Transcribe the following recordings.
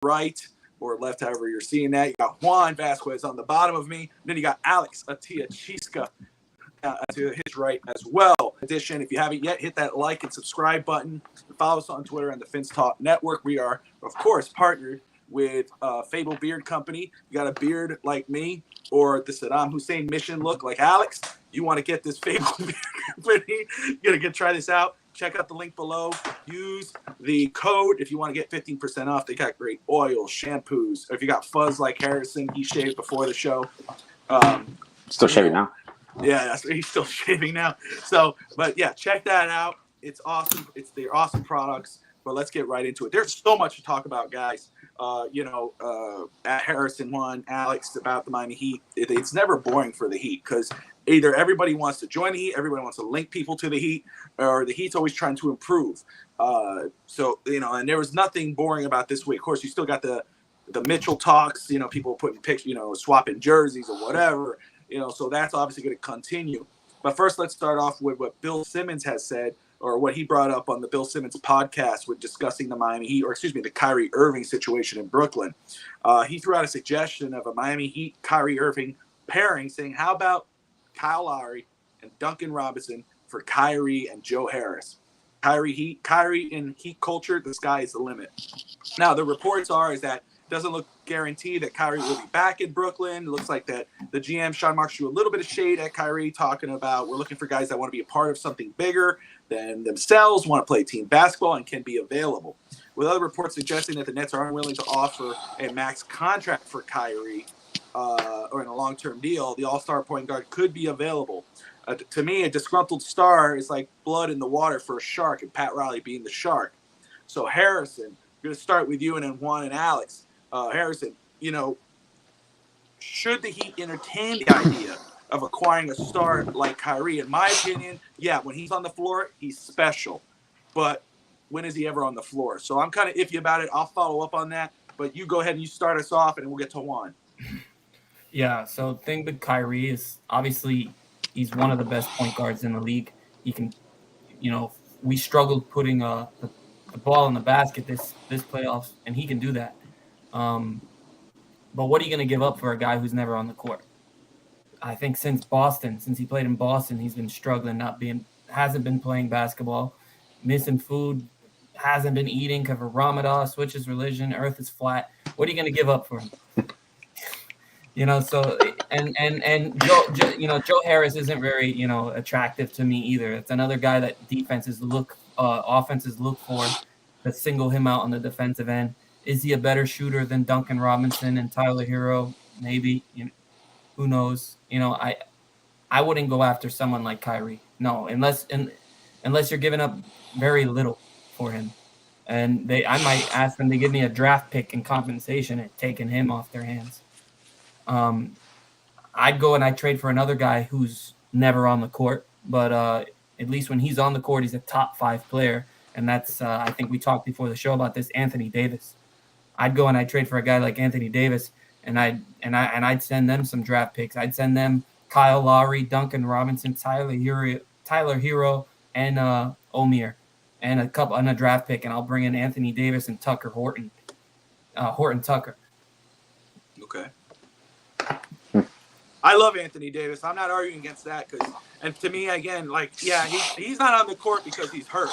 right or left, however you're seeing that. You got Juan Vasquez on the bottom of me. Then you got Alex Atia Chisca to his right as well. In addition, if you haven't yet, hit that like and subscribe button. And follow us on Twitter and the Fins Talk Network. We are, of course, partnered with Fable Beard Company. You got a beard like me or the Saddam Hussein mission look like Alex, you want to get this Fable Beard Company. You're going to try this out. Check out the link below. Use the code if you want to get 15% off. They got great oils, shampoos. If you got fuzz like Harrison, he shaved before the show. Still shaving now. Yeah, he's still shaving now. So, but yeah, check that out. It's awesome. They're awesome products. But let's get right into it. There's so much to talk about, guys. At Harrison Juan, Alex, about the Miami Heat. It's never boring for the Heat because either everybody wants to join the Heat, everybody wants to link people to the Heat, or the Heat's always trying to improve. And there was nothing boring about this week. Of course, you still got the Mitchell talks. People putting pictures, swapping jerseys or whatever. So that's obviously going to continue. But first, let's start off with what Bill Simmons has said, or what he brought up on the Bill Simmons podcast with discussing the Miami Heat, the Kyrie Irving situation in Brooklyn. He threw out a suggestion of a Miami Heat Kyrie Irving pairing, saying, how about Kyle Lowry and Duncan Robinson for Kyrie and Joe Harris? Kyrie in Heat culture, the sky is the limit. Now, the reports is that it doesn't look guaranteed that Kyrie will be back in Brooklyn. It looks like that the GM, Sean Marks, threw a little bit of shade at Kyrie, talking about we're looking for guys that want to be a part of something bigger than themselves, want to play team basketball, and can be available. With other reports suggesting that the Nets are unwilling to offer a max contract for Kyrie or in a long-term deal, the all-star point guard could be available. To me, a disgruntled star is like blood in the water for a shark, and Pat Riley being the shark. So, Harrison, I'm going to start with you and then Juan and Alex. Harrison, should the Heat entertain the idea of acquiring a star like Kyrie? In my opinion, yeah, when he's on the floor, he's special. But when is he ever on the floor? So I'm kind of iffy about it. I'll follow up on that. But you go ahead and you start us off, and we'll get to Juan. Yeah, so the thing with Kyrie is obviously he's one of the best point guards in the league. He can, we struggled putting the ball in the basket this playoffs, and he can do that. But what are you going to give up for a guy who's never on the court? I think since he played in Boston, he's been struggling, hasn't been playing basketball, missing food, hasn't been eating because of Ramadan, switches religion, earth is flat. What are you going to give up for him? So and Joe Harris isn't very, attractive to me either. It's another guy that offenses look for to single him out on the defensive end. Is he a better shooter than Duncan Robinson and Tyler Hero? Maybe. Who knows? I wouldn't go after someone like Kyrie. No, unless you're giving up very little for him. And I might ask them to give me a draft pick in compensation and taking him off their hands. I'd go and I'd trade for another guy who's never on the court, but at least when he's on the court, he's a top 5 player. And that's I think we talked before the show about this, Anthony Davis. I'd go and I'd trade for a guy like Anthony Davis, and I'd send them some draft picks. I'd send them Kyle Lowry, Duncan Robinson, Tyler Hero, and Omier, and a draft pick, and I'll bring in Anthony Davis and Horton Tucker. Okay. I love Anthony Davis. I'm not arguing against that and to me, again, he's not on the court because he's hurt.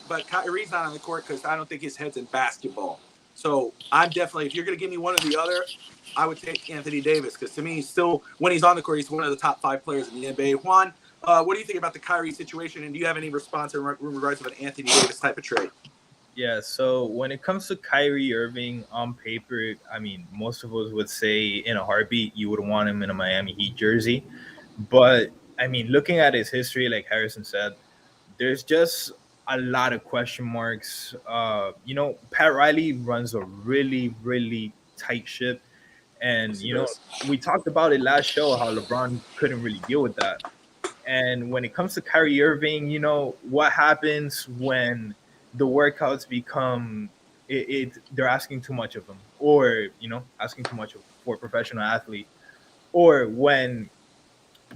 But Kyrie's not on the court because I don't think his head's in basketball. So I'm definitely, if you're going to give me one or the other, I would take Anthony Davis because to me, he's still, when he's on the court, he's one of the top 5 players in the NBA. Juan, what do you think about the Kyrie situation? And do you have any response in regards to an Anthony Davis type of trade? Yeah, so when it comes to Kyrie Irving on paper, most of us would say in a heartbeat you would want him in a Miami Heat jersey. But, looking at his history, like Harrison said, there's just a lot of question marks. Pat Riley runs a really, really tight ship. And, we talked about it last show, how LeBron couldn't really deal with that. And when it comes to Kyrie Irving, what happens when the workouts become they're asking too much of him, or asking too much for a professional athlete, or when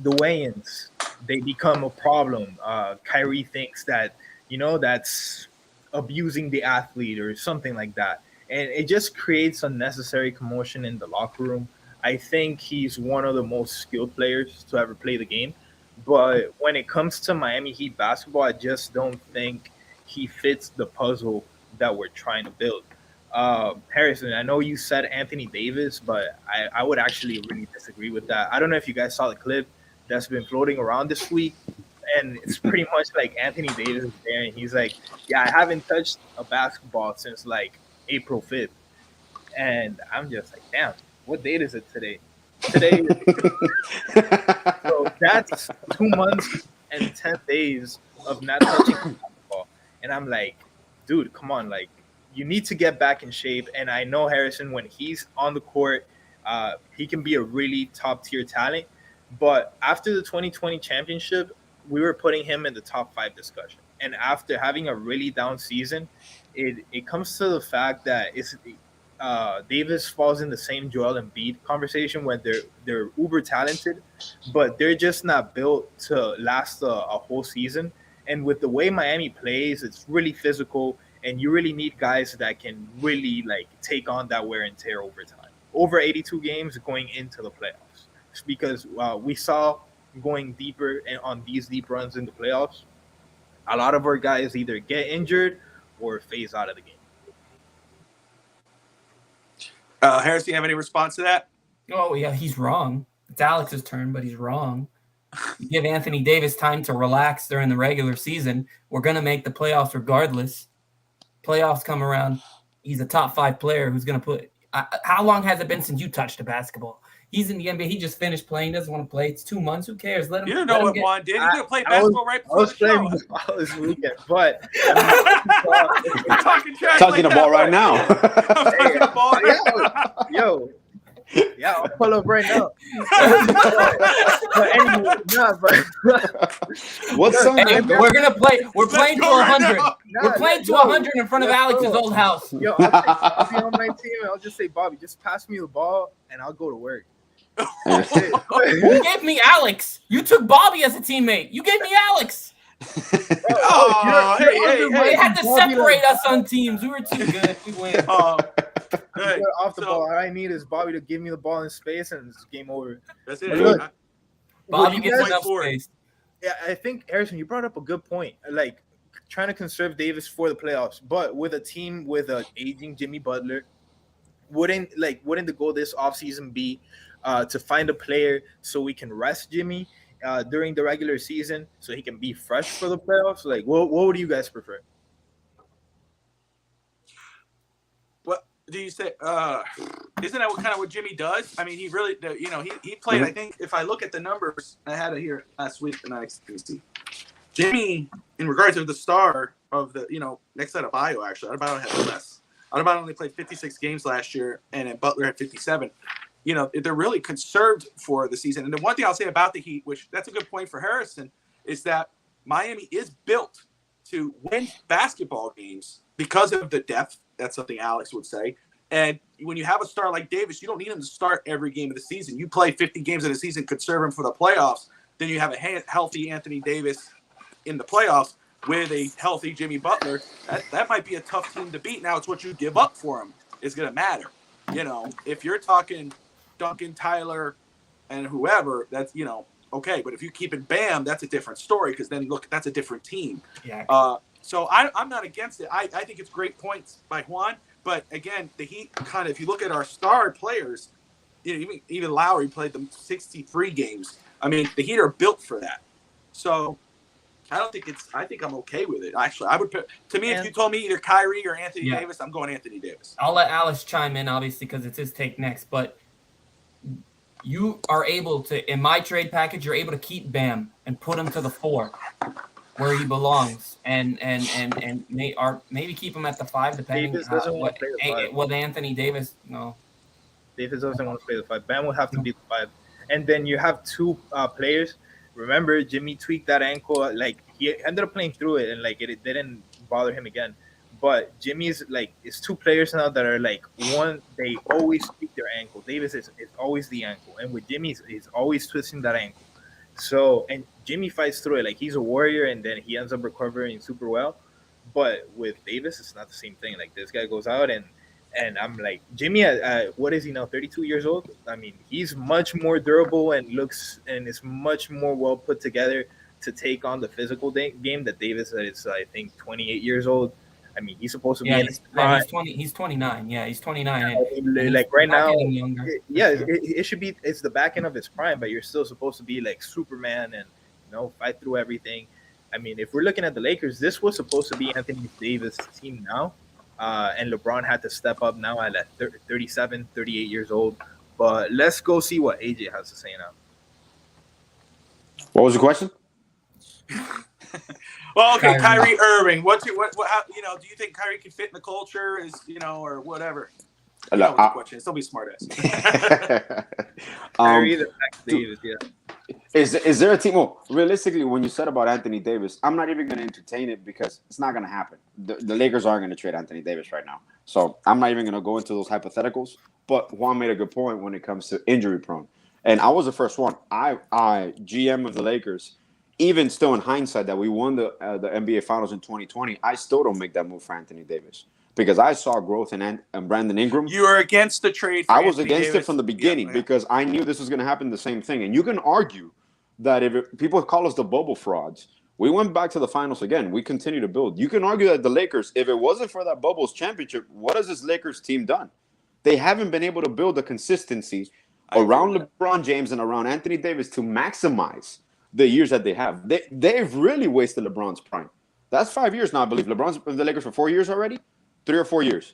the weigh-ins they become a problem. Kyrie thinks that that's abusing the athlete or something like that, and it just creates unnecessary commotion in the locker room. I think he's one of the most skilled players to ever play the game, but when it comes to Miami Heat basketball, I just don't think he fits the puzzle that we're trying to build. Harrison, I know you said Anthony Davis, but I would actually really disagree with that. I don't know if you guys saw the clip that's been floating around this week, and it's pretty much like Anthony Davis is there, and he's like, "Yeah, I haven't touched a basketball since like April 5th," and I'm just like, "Damn, what date is it today?" Today, so that's 2 months and 10 days of not touching basketball, and I'm like, "Dude, come on, like." You need to get back in shape. And I know Harrison, when he's on the court, he can be a really top tier talent. But after the 2020 championship, we were putting him in the top 5 discussion. And after having a really down season, it comes to the fact that Davis falls in the same Joel Embiid conversation when they're uber talented, but they're just not built to last a whole season. And with the way Miami plays, it's really physical. And you really need guys that can really like take on that wear and tear over time, over 82 games going into the playoffs. It's because we saw going deeper and on these deep runs in the playoffs, a lot of our guys either get injured or phase out of the game. Harrison, you have any response to that? Oh yeah, he's wrong. It's Alex's turn, but he's wrong. You give Anthony Davis time to relax during the regular season. We're gonna make the playoffs regardless. Playoffs come around, he's a top 5 player who's going to put how long has it been since you touched a basketball? He's in the NBA. He just finished playing, doesn't want to play. It's 2 months. Who cares? Let him. You don't know what Juan did. He's going to play basketball right before I was the playing show. basketball this weekend, but You're talking trash. Talking the ball right now. I'm talking the ball right now. yo, yeah, I'll pull up right now. But anyway, What's up? Hey, we're gonna play. We're playing to go right 100. now. We're playing to 100 in front of Alex's old house. Yo, I'll be on my team and I'll just say, Bobby, just pass me the ball and I'll go to work. You gave me Alex. You took Bobby as a teammate. You gave me Alex. They had to separate us on teams. We were too good. We win. Hey, Off the ball, all I need is Bobby to give me the ball in space and it's game over. that's it. Look, Bobby you gets guys enough for it. space. Yeah, I think Harrison, you brought up a good point. Like trying to conserve Davis for the playoffs, but with a team with an aging Jimmy Butler, wouldn't the goal this offseason be to find a player so we can rest Jimmy during the regular season so he can be fresh for the playoffs? Like, what would you guys prefer? What do you say? Isn't that kind of what Jimmy does? I mean, he really, he played. I think if I look at the numbers, I had it here last week, and I can see Jimmy in regards to the star of the, next set of Bio. Actually, Adebayo had less. Adebayo only played 56 games last year, and then Butler had 57. They're really conserved for the season. And the one thing I'll say about the Heat, which that's a good point for Harrison, is that Miami is built to win basketball games because of the depth. That's something Alex would say. And when you have a star like Davis, you don't need him to start every game of the season. You play 50 games of the season, conserve him for the playoffs. Then you have a healthy Anthony Davis in the playoffs with a healthy Jimmy Butler. That might be a tough team to beat. Now it's what you give up for him is going to matter. If you're talking Duncan, Tyler, and whoever, that's, okay. But if you keep it Bam, that's a different story because then, look, that's a different team. Yeah. So I'm not against it. I think it's great points by Juan. But, again, the Heat kind of, if you look at our star players, even Lowry played them 63 games. I mean, the Heat are built for that. So I think I'm okay with it. Actually, I would put, to me, if you told me either Kyrie or Anthony Davis, I'm going Anthony Davis. I'll let Alex chime in, obviously, because it's his take next. But you are able to, in my trade package, you're able to keep Bam and put him to the 4 where he belongs, and maybe keep him at the 5, depending on what Anthony Davis. No, Davis doesn't want to play the 5. Bam would have to be the 5, and then you have 2 players. Remember, Jimmy tweaked that ankle. Like he ended up playing through it, and like it didn't bother him again. But Jimmy's it's 2 players now that are one. They always tweak their ankle. Davis is always the ankle, and with Jimmy, he's always twisting that ankle. So, and Jimmy fights through it like he's a warrior, and then he ends up recovering super well. But with Davis, it's not the same thing. Like this guy goes out and And I'm like, Jimmy, what is he now? 32 years old. I mean, he's much more durable and looks and is much more well put together to take on the physical game that Davis is, I think, 28 years old. I mean, he's supposed to be in his prime. He's 20. He's 29. Yeah, he's 29. And Like right now, getting younger. It should be. It's the back end of his prime, but you're still supposed to be like Superman and fight through everything. I mean, if we're looking at the Lakers, this was supposed to be Anthony Davis' team now, and LeBron had to step up now at 37, 38 years old. But let's go see what AJ has to say now. What was the question? Well, okay, Kyrie Irving. How, do you think Kyrie can fit in the culture? Or whatever? The question. Don't be smart ass. Kyrie, the fact Davis, yeah. Is there a team? Well, realistically, when you said about Anthony Davis, I'm not even going to entertain it because it's not going to happen. The Lakers aren't going to trade Anthony Davis right now, so I'm not even going to go into those hypotheticals. But Juan made a good point when it comes to injury prone, and I was the first one. I GM of the Lakers. Even still in hindsight that we won the NBA Finals in 2020, I still don't make that move for Anthony Davis because I saw growth in Brandon Ingram. You were against the trade for I was Anthony against Davis. it from the beginning because I knew this was going to happen the same thing. And you can argue that people call us the bubble frauds, we went back to the finals again. We continue to build. You can argue that the Lakers, if it wasn't for that bubbles championship, what has this Lakers team done? They haven't been able to build a consistency around LeBron James and around Anthony Davis to maximize the years that they have. They've really wasted LeBron's prime. That's 5 years now, I believe. LeBron's in the Lakers for 4 years already? 3 or 4 years?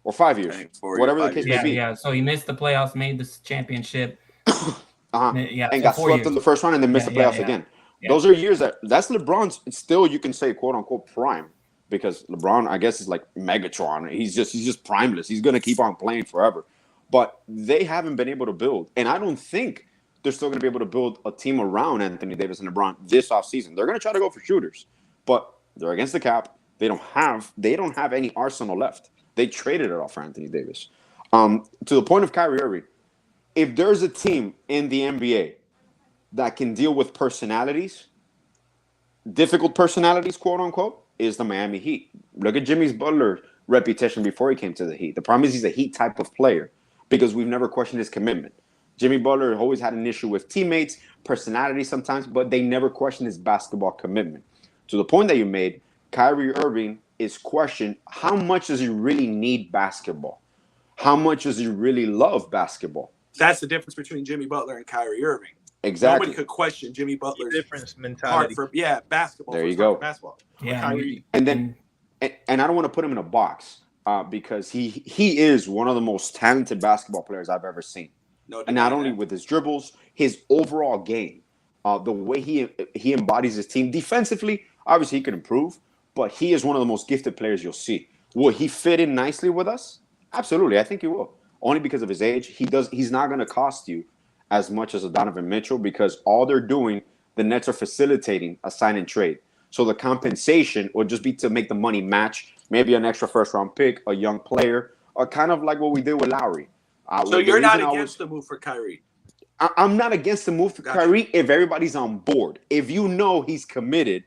Or 5 years? Whatever the case may be. Yeah, so he missed the playoffs, made this championship. And got swept in the first round and then missed the playoffs again. Yeah. Those are years that's LeBron's still, you can say, quote unquote, prime. Because LeBron, I guess, is like Megatron. He's just primeless. He's going to keep on playing forever. But they haven't been able to build. And I don't think they're still going to be able to build a team around Anthony Davis and LeBron this offseason. They're going to try to go for shooters, but they're against the cap. They don't have any arsenal left. They traded it all for Anthony Davis. To the point of Kyrie Irving, if there's a team in the NBA that can deal with personalities, difficult personalities, quote unquote, is the Miami Heat. Look at Jimmy Butler's reputation before he came to the Heat. The problem is he's a Heat type of player because we've never questioned his commitment. Jimmy Butler always had an issue with teammates, personality sometimes, but they never questioned his basketball commitment. To the point that you made, Kyrie Irving is questioned, how much does he really need basketball? How much does he really love basketball? That's the difference between Jimmy Butler and Kyrie Irving. Exactly. Nobody could question Jimmy Butler's difference mentality. Basketball. There you go. Basketball. Yeah. And I don't want to put him in a box because he is one of the most talented basketball players I've ever seen. And not only with his dribbles, his overall game, the way he embodies his team defensively. Obviously, he can improve, but he is one of the most gifted players you'll see. Will he fit in nicely with us? Absolutely, I think he will. Only because of his age, he's not going to cost you as much as a Donovan Mitchell because all they're doing, the Nets are facilitating a sign and trade. So the compensation will just be to make the money match, maybe an extra first-round pick, a young player, or kind of like what we did with Lowry. So you're not against the move for Kyrie? I'm not against the move for Kyrie if everybody's on board. If you know he's committed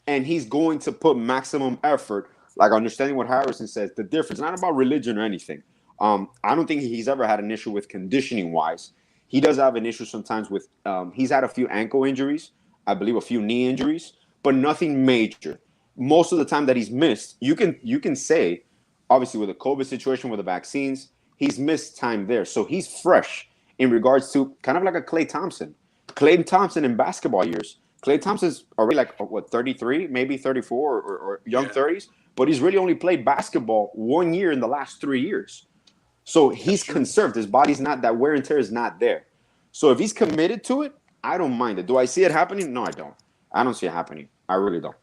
and he's going to put maximum effort, like understanding what Harrison says, the difference, not about religion or anything. I don't think he's ever had an issue with conditioning-wise. He does have an issue sometimes with he's had a few ankle injuries, I believe a few knee injuries, but nothing major. Most of the time that he's missed, you can say, obviously with the COVID situation, with the vaccines, he's missed time there. So he's fresh in regards to kind of like a Klay Thompson. Klay Thompson in basketball years. Klay Thompson's already 33, maybe 34 or young 30s, but he's really only played basketball 1 year in the last 3 years. So he's conserved. His body's not, that wear and tear is not there. So if he's committed to it, I don't mind it. Do I see it happening? No, I don't. I don't see it happening. I really don't.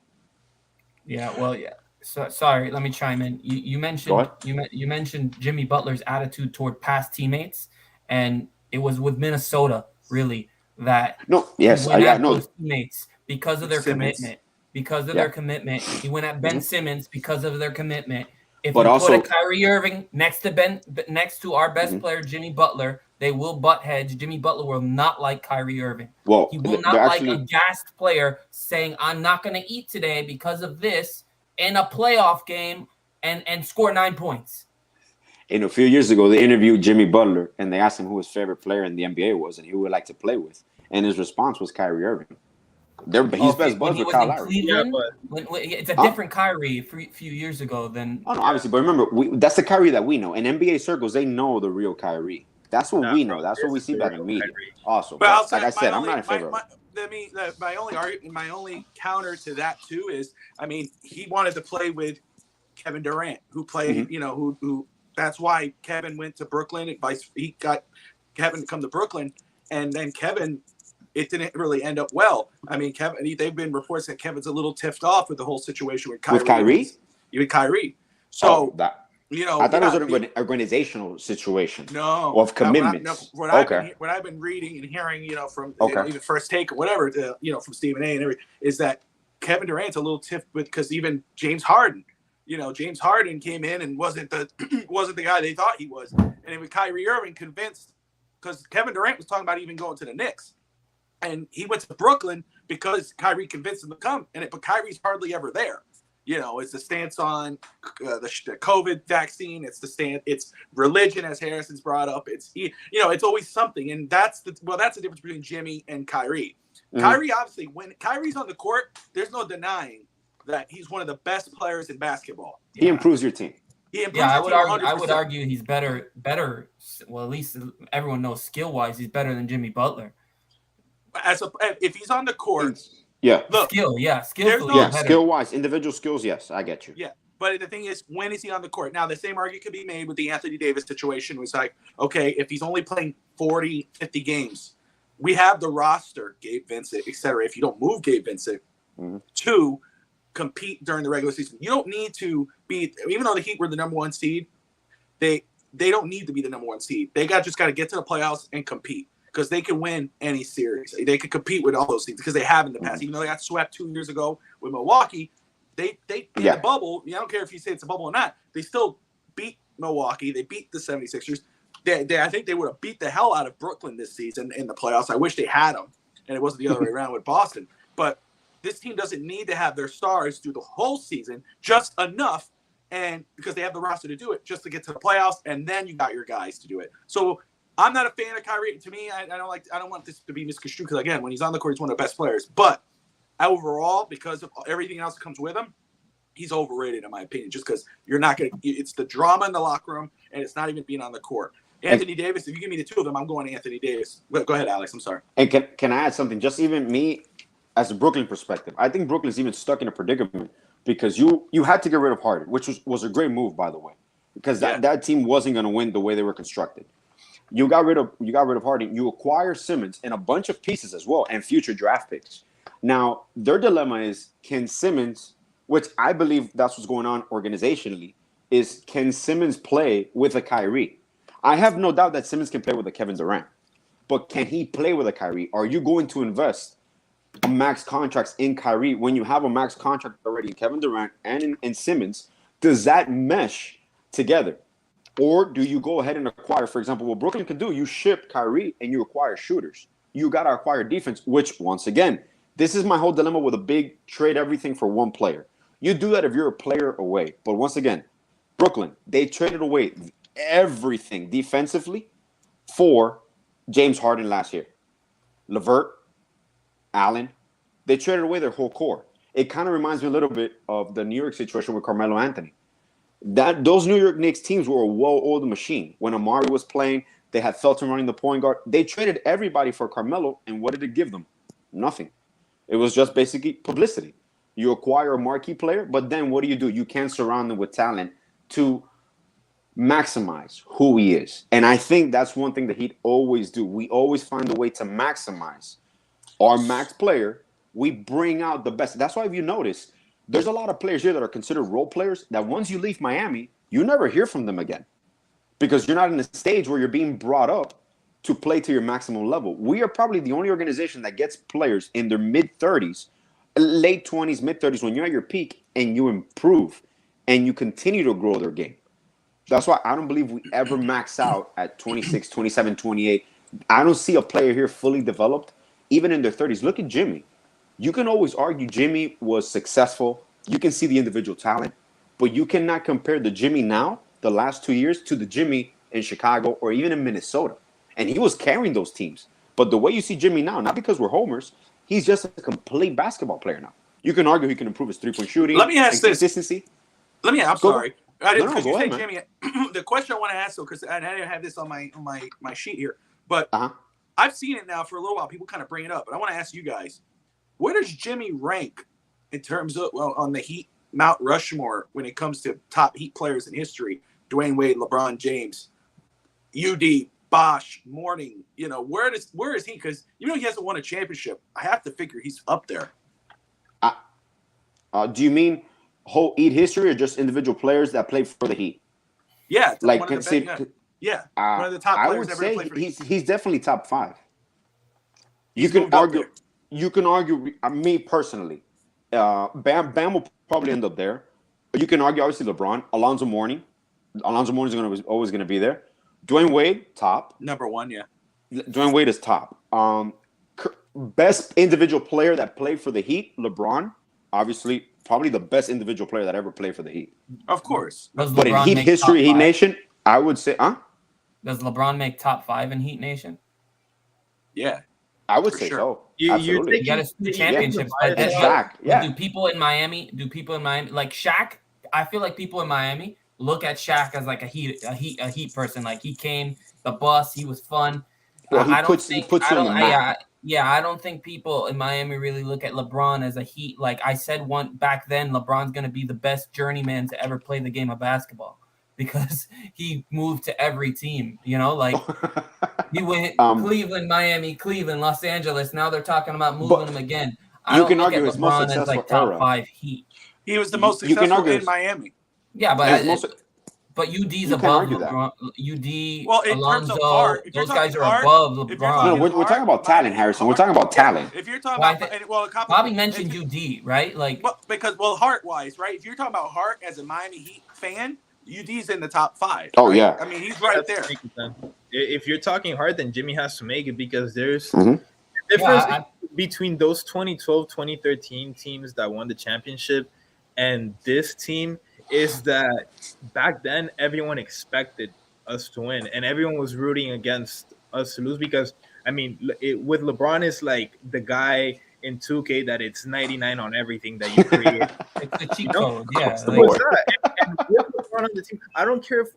Yeah, well, yeah. So, sorry, let me chime in. You mentioned you mentioned Jimmy Butler's attitude toward past teammates, and it was with Minnesota really that those teammates because of their commitment. Because of their commitment, he went at Ben Simmons because of their commitment. If you put a Kyrie Irving next to our best player Jimmy Butler, they will butt heads. Jimmy Butler will not like Kyrie Irving. Well, he will not like a gassed player saying, "I'm not going to eat today because of this." In a playoff game and score 9 points. a few years ago, they interviewed Jimmy Butler, and they asked him who his favorite player in the NBA was and who he would like to play with. And his response was Kyrie Irving. He's best buds with Kyle Lowry. Yeah, but it's a different Kyrie a few years ago than. Oh, no, obviously. But remember, that's the Kyrie that we know. In NBA circles, they know the real Kyrie. That's what we know. That's what we see by the media. Also, but like I said, I'm not in favor of it. My only counter to that too is, I mean, he wanted to play with Kevin Durant, who played, who. That's why Kevin went to Brooklyn. He got Kevin to come to Brooklyn, and then Kevin. It didn't really end up well. I mean, they've been reports that Kevin's a little tiffed off with the whole situation with Kyrie. With Kyrie? With Kyrie. So, I thought it was an organizational situation. No. Of commitment. What I've been reading and hearing, from even First Take or whatever, from Stephen A. and everything, is that Kevin Durant's a little tiffed because even James Harden, James Harden came in and wasn't the guy they thought he was. And then with Kyrie Irving convinced, because Kevin Durant was talking about even going to the Knicks. And he went to Brooklyn because Kyrie convinced him to come, but Kyrie's hardly ever there. It's the stance on the COVID vaccine. It's religion, as Harrison's brought up. It's always something, and that's the difference between Jimmy and Kyrie. Mm-hmm. Kyrie, obviously, when Kyrie's on the court, there's no denying that he's one of the best players in basketball. He improves your team. I would argue he's better. Well, at least everyone knows skill-wise, he's better than Jimmy Butler. If he's on the court, skill-wise, individual skills, yes, I get you. Yeah, but the thing is, when is he on the court? Now, the same argument could be made with the Anthony Davis situation. It was like, okay, if he's only playing 40, 50 games, we have the roster, Gabe Vincent, etc. If you don't move Gabe Vincent to compete during the regular season, you don't need to be. Even though the Heat were the number one seed, they don't need to be the number one seed. They just got to get to the playoffs and compete. Because they can win any series. They can compete with all those teams because they have in the past. Even though they got swept 2 years ago with Milwaukee, they in the bubble, I don't care if you say it's a bubble or not, they still beat Milwaukee. They beat the 76ers. I think they would have beat the hell out of Brooklyn this season in the playoffs. I wish they had them, and it wasn't the other way around with Boston. But this team doesn't need to have their stars do the whole season, just enough, and because they have the roster to do it, just to get to the playoffs, and then you got your guys to do it. So I'm not a fan of Kyrie. To me, I don't want this to be misconstrued because, again, when he's on the court, he's one of the best players. But overall, because of everything else that comes with him, he's overrated in my opinion. Just because you're not going to – it's the drama in the locker room, and it's not even being on the court. Anthony Davis, if you give me the two of them, I'm going to Anthony Davis. Go ahead, Alex. I'm sorry. And can I add something? Just even me, as a Brooklyn perspective, I think Brooklyn's even stuck in a predicament because you had to get rid of Harden, which was a great move, by the way, because that team wasn't going to win the way they were constructed. You got rid of Harden. You acquire Simmons and a bunch of pieces as well and future draft picks. Now, their dilemma is, can Simmons, which I believe that's what's going on organizationally, is can Simmons play with a Kyrie? I have no doubt that Simmons can play with a Kevin Durant. But can he play with a Kyrie? Are you going to invest max contracts in Kyrie when you have a max contract already in Kevin Durant and in Simmons? Does that mesh together? Or do you go ahead and acquire, for example, what Brooklyn can do, you ship Kyrie and you acquire shooters. You got to acquire defense, which, once again, this is my whole dilemma with a big trade everything for one player. You do that if you're a player away. But once again, Brooklyn, they traded away everything defensively for James Harden last year. LeVert, Allen, they traded away their whole core. It kind of reminds me a little bit of the New York situation with Carmelo Anthony. Those New York Knicks teams were a well-oiled machine. When Amari was playing, they had Felton running the point guard. They traded everybody for Carmelo, and what did it give them? Nothing. It was just basically publicity. You acquire a marquee player, but then what do? You can't surround them with talent to maximize who he is. And I think that's one thing that he'd always do. We always find a way to maximize our max player. We bring out the best. That's why if you notice, there's a lot of players here that are considered role players that once you leave Miami, you never hear from them again because you're not in a stage where you're being brought up to play to your maximum level. We are probably the only organization that gets players in their mid-30s, late 20s, mid-30s, when you're at your peak and you improve and you continue to grow their game. That's why I don't believe we ever max out at 26, 27, 28. I don't see a player here fully developed, even in their 30s. Look at Jimmy. You can always argue Jimmy was successful. You can see the individual talent, but you cannot compare the Jimmy now the last 2 years to the Jimmy in Chicago or even in Minnesota. And he was carrying those teams. But the way you see Jimmy now, not because we're homers, he's just a complete basketball player now. You can argue he can improve his three-point shooting. Let me ask this. Consistency. I'm sorry. I didn't, because go you ahead, say Jimmy. The question I want to ask, though, because I didn't have this on my sheet here, but I've seen it now for a little while. People kind of bring it up, but I want to ask you guys, where does Jimmy rank in terms of, on the Heat Mount Rushmore when it comes to top Heat players in history? Dwayne Wade, LeBron James, UD, Bosh, Mourning. Where is he? Because he hasn't won a championship. I have to figure he's up there. Do you mean whole Heat history or just individual players that play for the Heat? Yeah, like one of the top I players would ever say played for the Heat. He's definitely top 5. He's you can argue. Me personally, Bam will probably end up there. But you can argue obviously LeBron, Alonzo Mourning. Alonzo Mourning is always going to be there. Dwayne Wade, top. Number 1, yeah. Dwayne Wade is top. Best individual player that played for the Heat, LeBron. Obviously, probably the best individual player that ever played for the Heat. Of course. But in Heat history, Heat Nation, I would say, Does LeBron make top 5 in Heat Nation? Yeah. I would say so. Absolutely. You got to see championships. Shaq. Yeah. Do people in Miami, like Shaq? I feel like people in Miami look at Shaq as like a Heat person. Like he came, the bus, he was fun. Well, he puts you on the map. I don't think people in Miami really look at LeBron as a Heat. Like I said back then, LeBron's going to be the best journeyman to ever play the game of basketball because he moved to every team, like he went Cleveland, Miami, Cleveland, Los Angeles. Now they're talking about moving him again. I don't look at LeBron as like top 5 Heat. He was the most successful in Miami. Yeah, but UD's above LeBron. UD, well, in Alonzo, terms of art, those guys are above LeBron. No, we're talking about talent, Harrison. We're talking about talent. If you're talking about, Bobby mentioned UD, right? Like, because heart-wise, right? If you're talking about heart as a Miami Heat fan, UD's in the top 5. Oh right? yeah, I mean he's right there. If you're talking heart, then Jimmy has to make it because there's difference between those 2012, 2013 teams that won the championship and this team. Is that back then everyone expected us to win and everyone was rooting against us to lose because with LeBron is like the guy in 2K that it's 99 on everything that you create. It's a cheat code, yeah. And with LeBron on the team, I don't care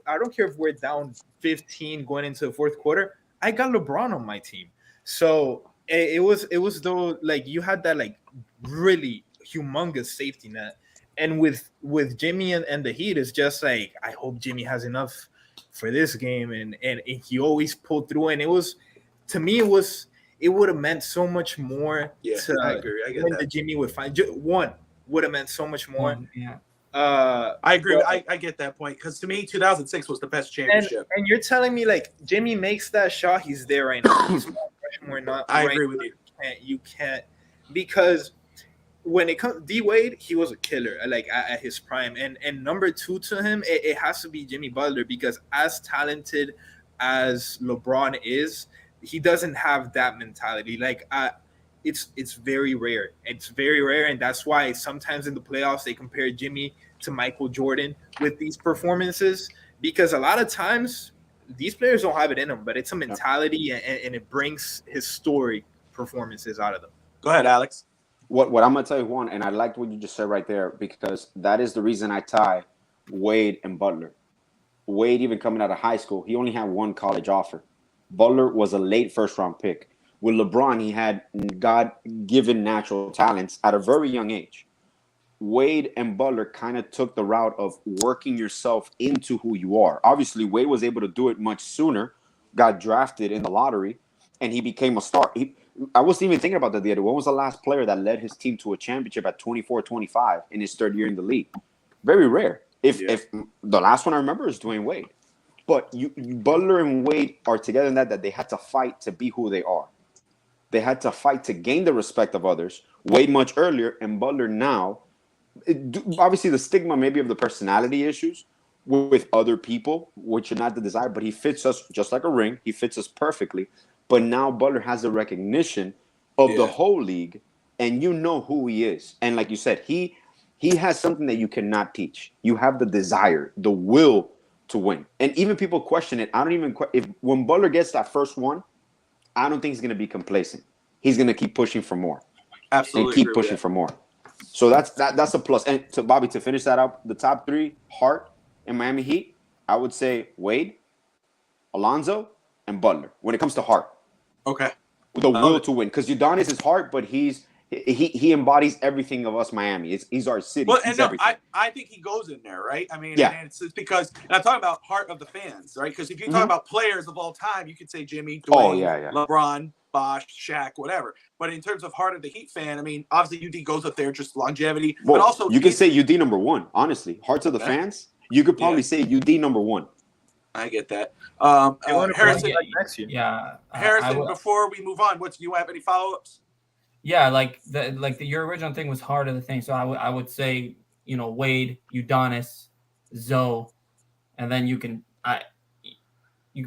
if we're down 15 going into the fourth quarter. I got LeBron on my team, so it was though like you had that like really humongous safety net. And with Jimmy and the Heat, it's just like, I hope Jimmy has enough for this game. And he always pulled through. And to me, it would have meant so much more. Yeah, I agree. I get that. Jimmy would find one would have meant so much more. Yeah. I agree. I get that point. Because to me, 2006 was the best championship. And you're telling me like Jimmy makes that shot, he's there right now. He's not. I agree with you. You can't because when it comes D Wade, he was a killer like at his prime, and number 2 to him, it has to be Jimmy Butler because as talented as LeBron is, he doesn't have that mentality. Like it's very rare. It's very rare, and that's why sometimes in the playoffs they compare Jimmy to Michael Jordan with these performances because a lot of times these players don't have it in them, but it's a mentality and it brings historic performances out of them. Go ahead, Alex. What I'm gonna tell you, Juan, and I liked what you just said right there because that is the reason I tie Wade and Butler. Wade, even coming out of high school, he only had one college offer. Butler was a late first-round pick. With LeBron, he had God-given natural talents at a very young age. Wade and Butler kind of took the route of working yourself into who you are. Obviously, Wade was able to do it much sooner, got drafted in the lottery, and he became a star. I wasn't even thinking about that the other day. When was the last player that led his team to a championship at 24, 25 in his third year in the league? Very rare. If the last one I remember is Dwayne Wade. But Butler and Wade are together in that they had to fight to be who they are. They had to fight to gain the respect of others. Wade much earlier and Butler now. Obviously, the stigma maybe of the personality issues with other people, which are not the desire, but he fits us just like a ring. He fits us perfectly. But now Butler has the recognition of the whole league, and you know who he is. And like you said, he has something that you cannot teach. You have the desire, the will to win. And even people question it. I don't even if when Butler gets that first one, I don't think he's going to be complacent. He's going to keep pushing for more. Absolutely. And keep pushing for more. So that's a plus. And to Bobby, to finish that up, the top three, Hart and Miami Heat, I would say Wade, Alonzo, and Butler when it comes to Hart. Okay. With the will to win. Because Udonis is Hart, but he embodies everything of us Miami. He's our city. Well, and no, I think he goes in there, right? I mean, and it's because and I'm talking about heart of the fans, right? Because if you talk about players of all time, you could say Jimmy, Dwayne, LeBron, Bosh, Shaq, whatever. But in terms of heart of the Heat fan, I mean, obviously UD goes up there, just longevity. Well, but also you can say UD number one, honestly. Hearts of the fans, you could probably say UD number one. I get that. Harrison, Harrison, before we move on, do you have any follow-ups? Yeah, your original thing was heart of the thing. So I would say, Wade, Udonis, Zoe, and then you could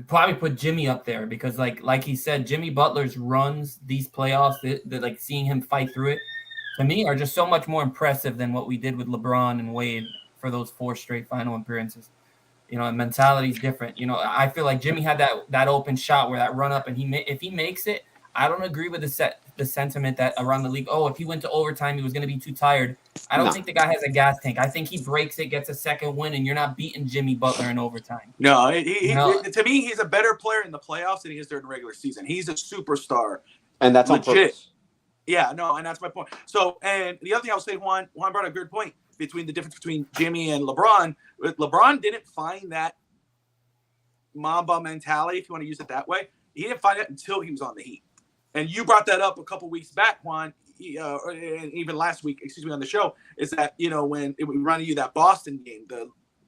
probably put Jimmy up there because like he said, Jimmy Butler's runs these playoffs, the like seeing him fight through it, to me are just so much more impressive than what we did with LeBron and Wade for those 4 straight final appearances. And mentality is different. I feel like Jimmy had that open shot where that run up, and if he makes it, I don't agree with the sentiment that around the league, if he went to overtime, he was going to be too tired. I don't think the guy has a gas tank. I think he breaks it, gets a second win, and you're not beating Jimmy Butler in overtime. No, to me, he's a better player in the playoffs than he is during the regular season. He's a superstar. And that's legit. On purpose. Yeah, no, and that's my point. So, and the other thing I was saying, Juan brought a good point between the difference between Jimmy and LeBron. LeBron didn't find that Mamba mentality, if you want to use it that way. He didn't find it until he was on the Heat. And you brought that up a couple weeks back, Juan, and even last week, on the show, is that, when it was running you that Boston game,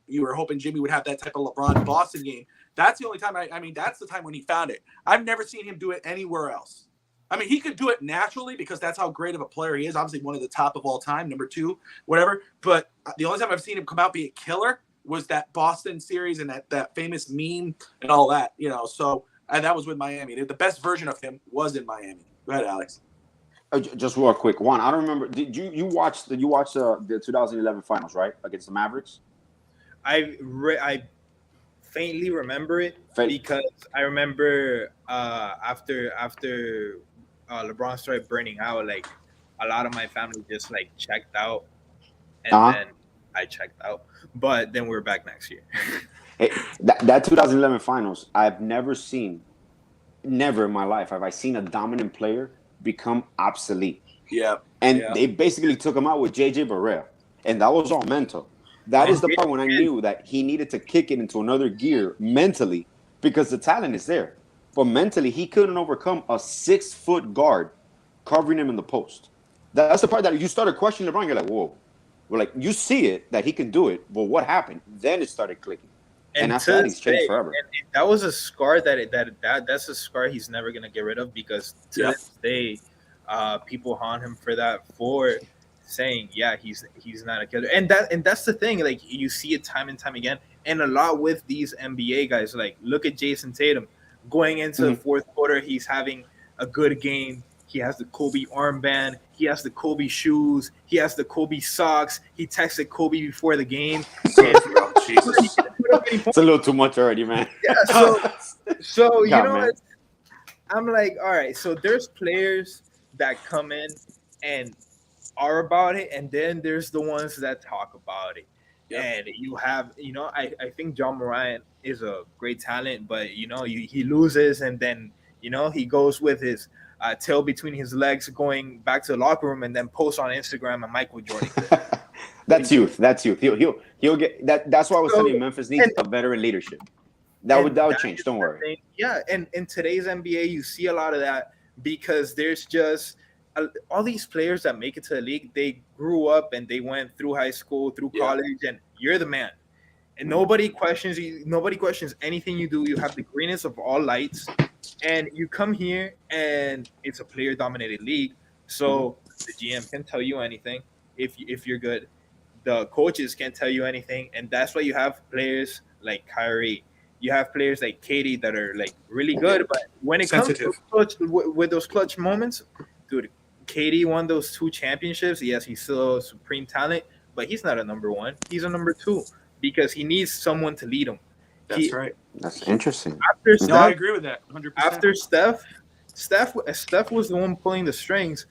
you were hoping Jimmy would have that type of LeBron Boston game. That's the only time, that's the time when he found it. I've never seen him do it anywhere else. I mean, he could do it naturally because that's how great of a player he is. Obviously, one of the top of all time, number 2, whatever. But the only time I've seen him come out be a killer was that Boston series and that famous meme and all that, So, and that was with Miami. The best version of him was in Miami. Go ahead, Alex. Just real quick, Juan. I don't remember. Did you watch the 2011 finals, right, against the Mavericks? I faintly remember it because I remember after LeBron started burning out, like a lot of my family just like checked out, and then I checked out. But then we're back next year. Hey, that 2011 finals, I've never in my life have I seen a dominant player become obsolete. Yeah. And they basically took him out with JJ Barea, and that was all mental. That is the part when I knew that he needed to kick it into another gear mentally because the talent is there. But mentally, he couldn't overcome a 6-foot guard covering him in the post. That's the part that you started questioning LeBron. You're like, whoa. We're like, you see it, that he can do it. But what happened? Then it started clicking. And after that, he's changed forever. And that was a scar that's a scar he's never going to get rid of because to this day, people haunt him for saying, he's not a killer. And that's the thing. Like, you see it time and time again. And a lot with these NBA guys. Like, look at Jason Tatum. Going into the fourth quarter, he's having a good game. He has the Kobe armband. He has the Kobe shoes. He has the Kobe socks. He texted Kobe before the game. Jesus. It's a little too much already, man. Yeah, so I'm like, all right. So there's players that come in and are about it, and then there's the ones that talk about it. Yep. And you have, I think John Morant is a great talent, but, he loses and then, he goes with his tail between his legs going back to the locker room and then posts on Instagram and Michael Jordan. That's youth. He'll get that. That's why I was telling Memphis needs a veteran leadership. That would change. Don't worry. Yeah. And in today's NBA, you see a lot of that because there's just all these players that make it to the league, they grew up and they went through high school, through college, and you're the man. And nobody questions you. Nobody questions anything you do. You have the greenest of all lights. And you come here and it's a player-dominated league. So the GM can tell you anything if you're good. The coaches can't tell you anything. And that's why you have players like Kyrie. You have players like Katie that are like really good. But when it comes to with those clutch moments, dude, Katie won those 2 championships. Yes, he's still a supreme talent, but he's not a number 1. He's a number 2 because he needs someone to lead him. That's right. That's interesting. After Steph, no, I agree with that 100%. After Steph was the one pulling the strings.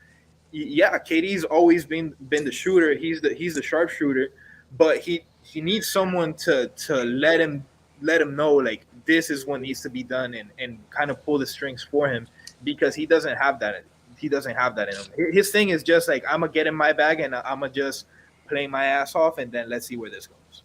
Yeah, KD's always been the shooter. He's the sharpshooter, but he needs someone to let him know like this is what needs to be done and kind of pull the strings for him, because he doesn't have that. He doesn't have that in him. His thing is just like, I'm gonna get in my bag and I'm gonna just play my ass off, and then let's see where this goes.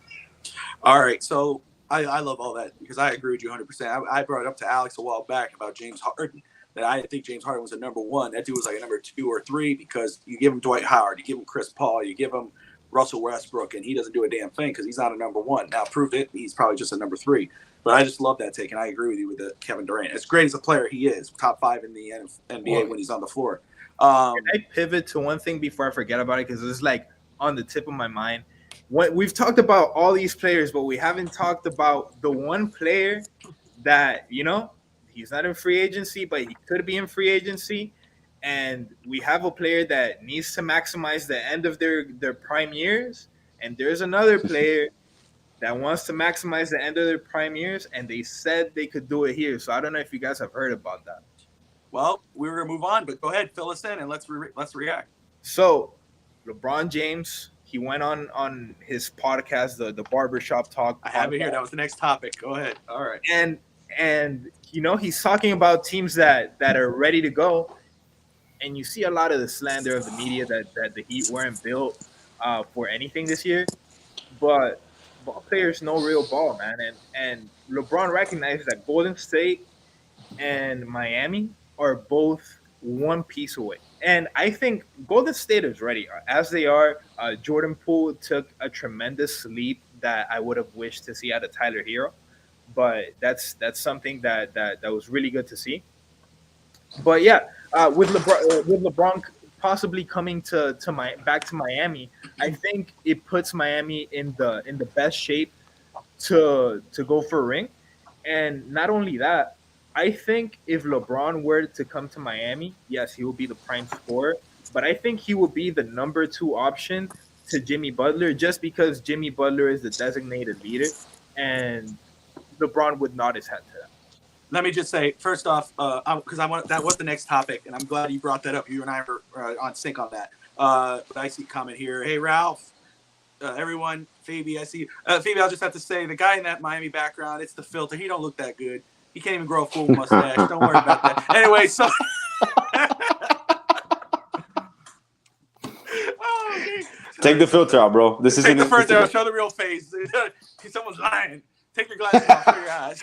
All right, so I love all that because I agree with you 100%. I brought it up to Alex a while back about James Harden, that I think James Harden was a number one. That dude was like a number 2 or 3 because you give him Dwight Howard, you give him Chris Paul, you give him Russell Westbrook, and he doesn't do a damn thing because he's not a number 1. Now, proved it, he's probably just a number 3. But I just love that take, and I agree with you with the Kevin Durant. As great as a player he is, top 5 in the NBA when he's on the floor. Can I pivot to one thing before I forget about it, because it's like on the tip of my mind? We've talked about all these players, but we haven't talked about the one player that, you know, he's not in free agency, but he could be in free agency. And we have a player that needs to maximize the end of their prime years. And there's another player that wants to maximize the end of their prime years. And they said they could do it here. So I don't know if you guys have heard about that. Well, we were going to move on, but go ahead, fill us in, and let's react. So LeBron James, he went on his podcast, the Barbershop Talk. I have it here. That was the next topic. Go ahead. All right. And you know, he's talking about teams that are ready to go. And you see a lot of the slander of the media that the Heat weren't built for anything this year. But ball players know real ball, man. And LeBron recognizes that Golden State and Miami are both one piece away. And I think Golden State is ready. As they are, Jordan Poole took a tremendous leap that I would have wished to see out of Tyler Hero. But that's something that was really good to see. But yeah, with LeBron possibly coming back to Miami, I think it puts Miami in the best shape to go for a ring. And not only that, I think if LeBron were to come to Miami, yes, he will be the prime scorer, but I think he will be the number 2 option to Jimmy Butler, just because Jimmy Butler is the designated leader, and LeBron would nod his head to that. Let me just say, first off, because that was the next topic, and I'm glad you brought that up. You and I were on sync on that. But I see a comment here. Hey, Ralph, everyone, Phoebe, I see you. Phoebe, I'll just have to say, the guy in that Miami background, it's the filter. He don't look that good. He can't even grow a full mustache. Don't worry about that. Anyway, so take the filter out, bro. This is take the filter out. Show the real face. Someone's lying. Take your glasses off for your eyes.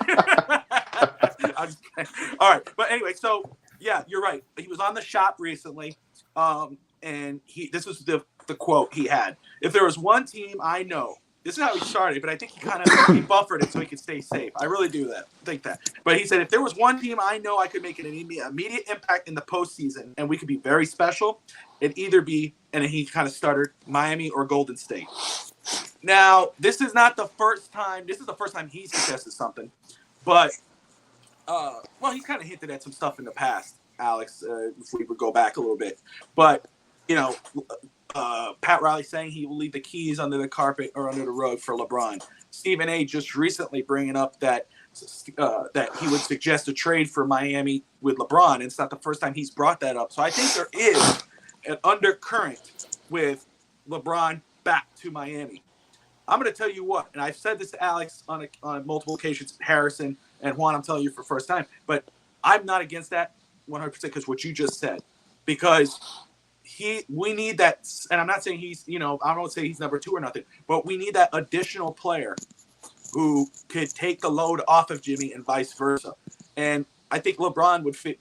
All right, but anyway, so yeah, you're right. He was on the Shop recently, and this was the quote he had. If there was one team I know. This is how he started, but I think he buffered it so he could stay safe. I really do think that. But he said, if there was one team I know I could make an immediate impact in the postseason and we could be very special, it'd either be, and he kind of stuttered, Miami or Golden State. Now, this is not the first time. This is the first time he's suggested something. But, well, he's kind of hinted at some stuff in the past, Alex, if we would go back a little bit. But, you know, Pat Riley saying he will leave the keys under the carpet or under the rug for LeBron. Stephen A. just recently bringing up that he would suggest a trade for Miami with LeBron. And it's not the first time he's brought that up. So I think there is an undercurrent with LeBron back to Miami. I'm going to tell you what, and I've said this to Alex on multiple occasions, Harrison and Juan, I'm telling you for the first time, but I'm not against that 100% because what you just said. Because we need that, and I'm not saying he's, I don't say he's number 2 or nothing, but we need that additional player who could take the load off of Jimmy and vice versa. And I think LeBron would fit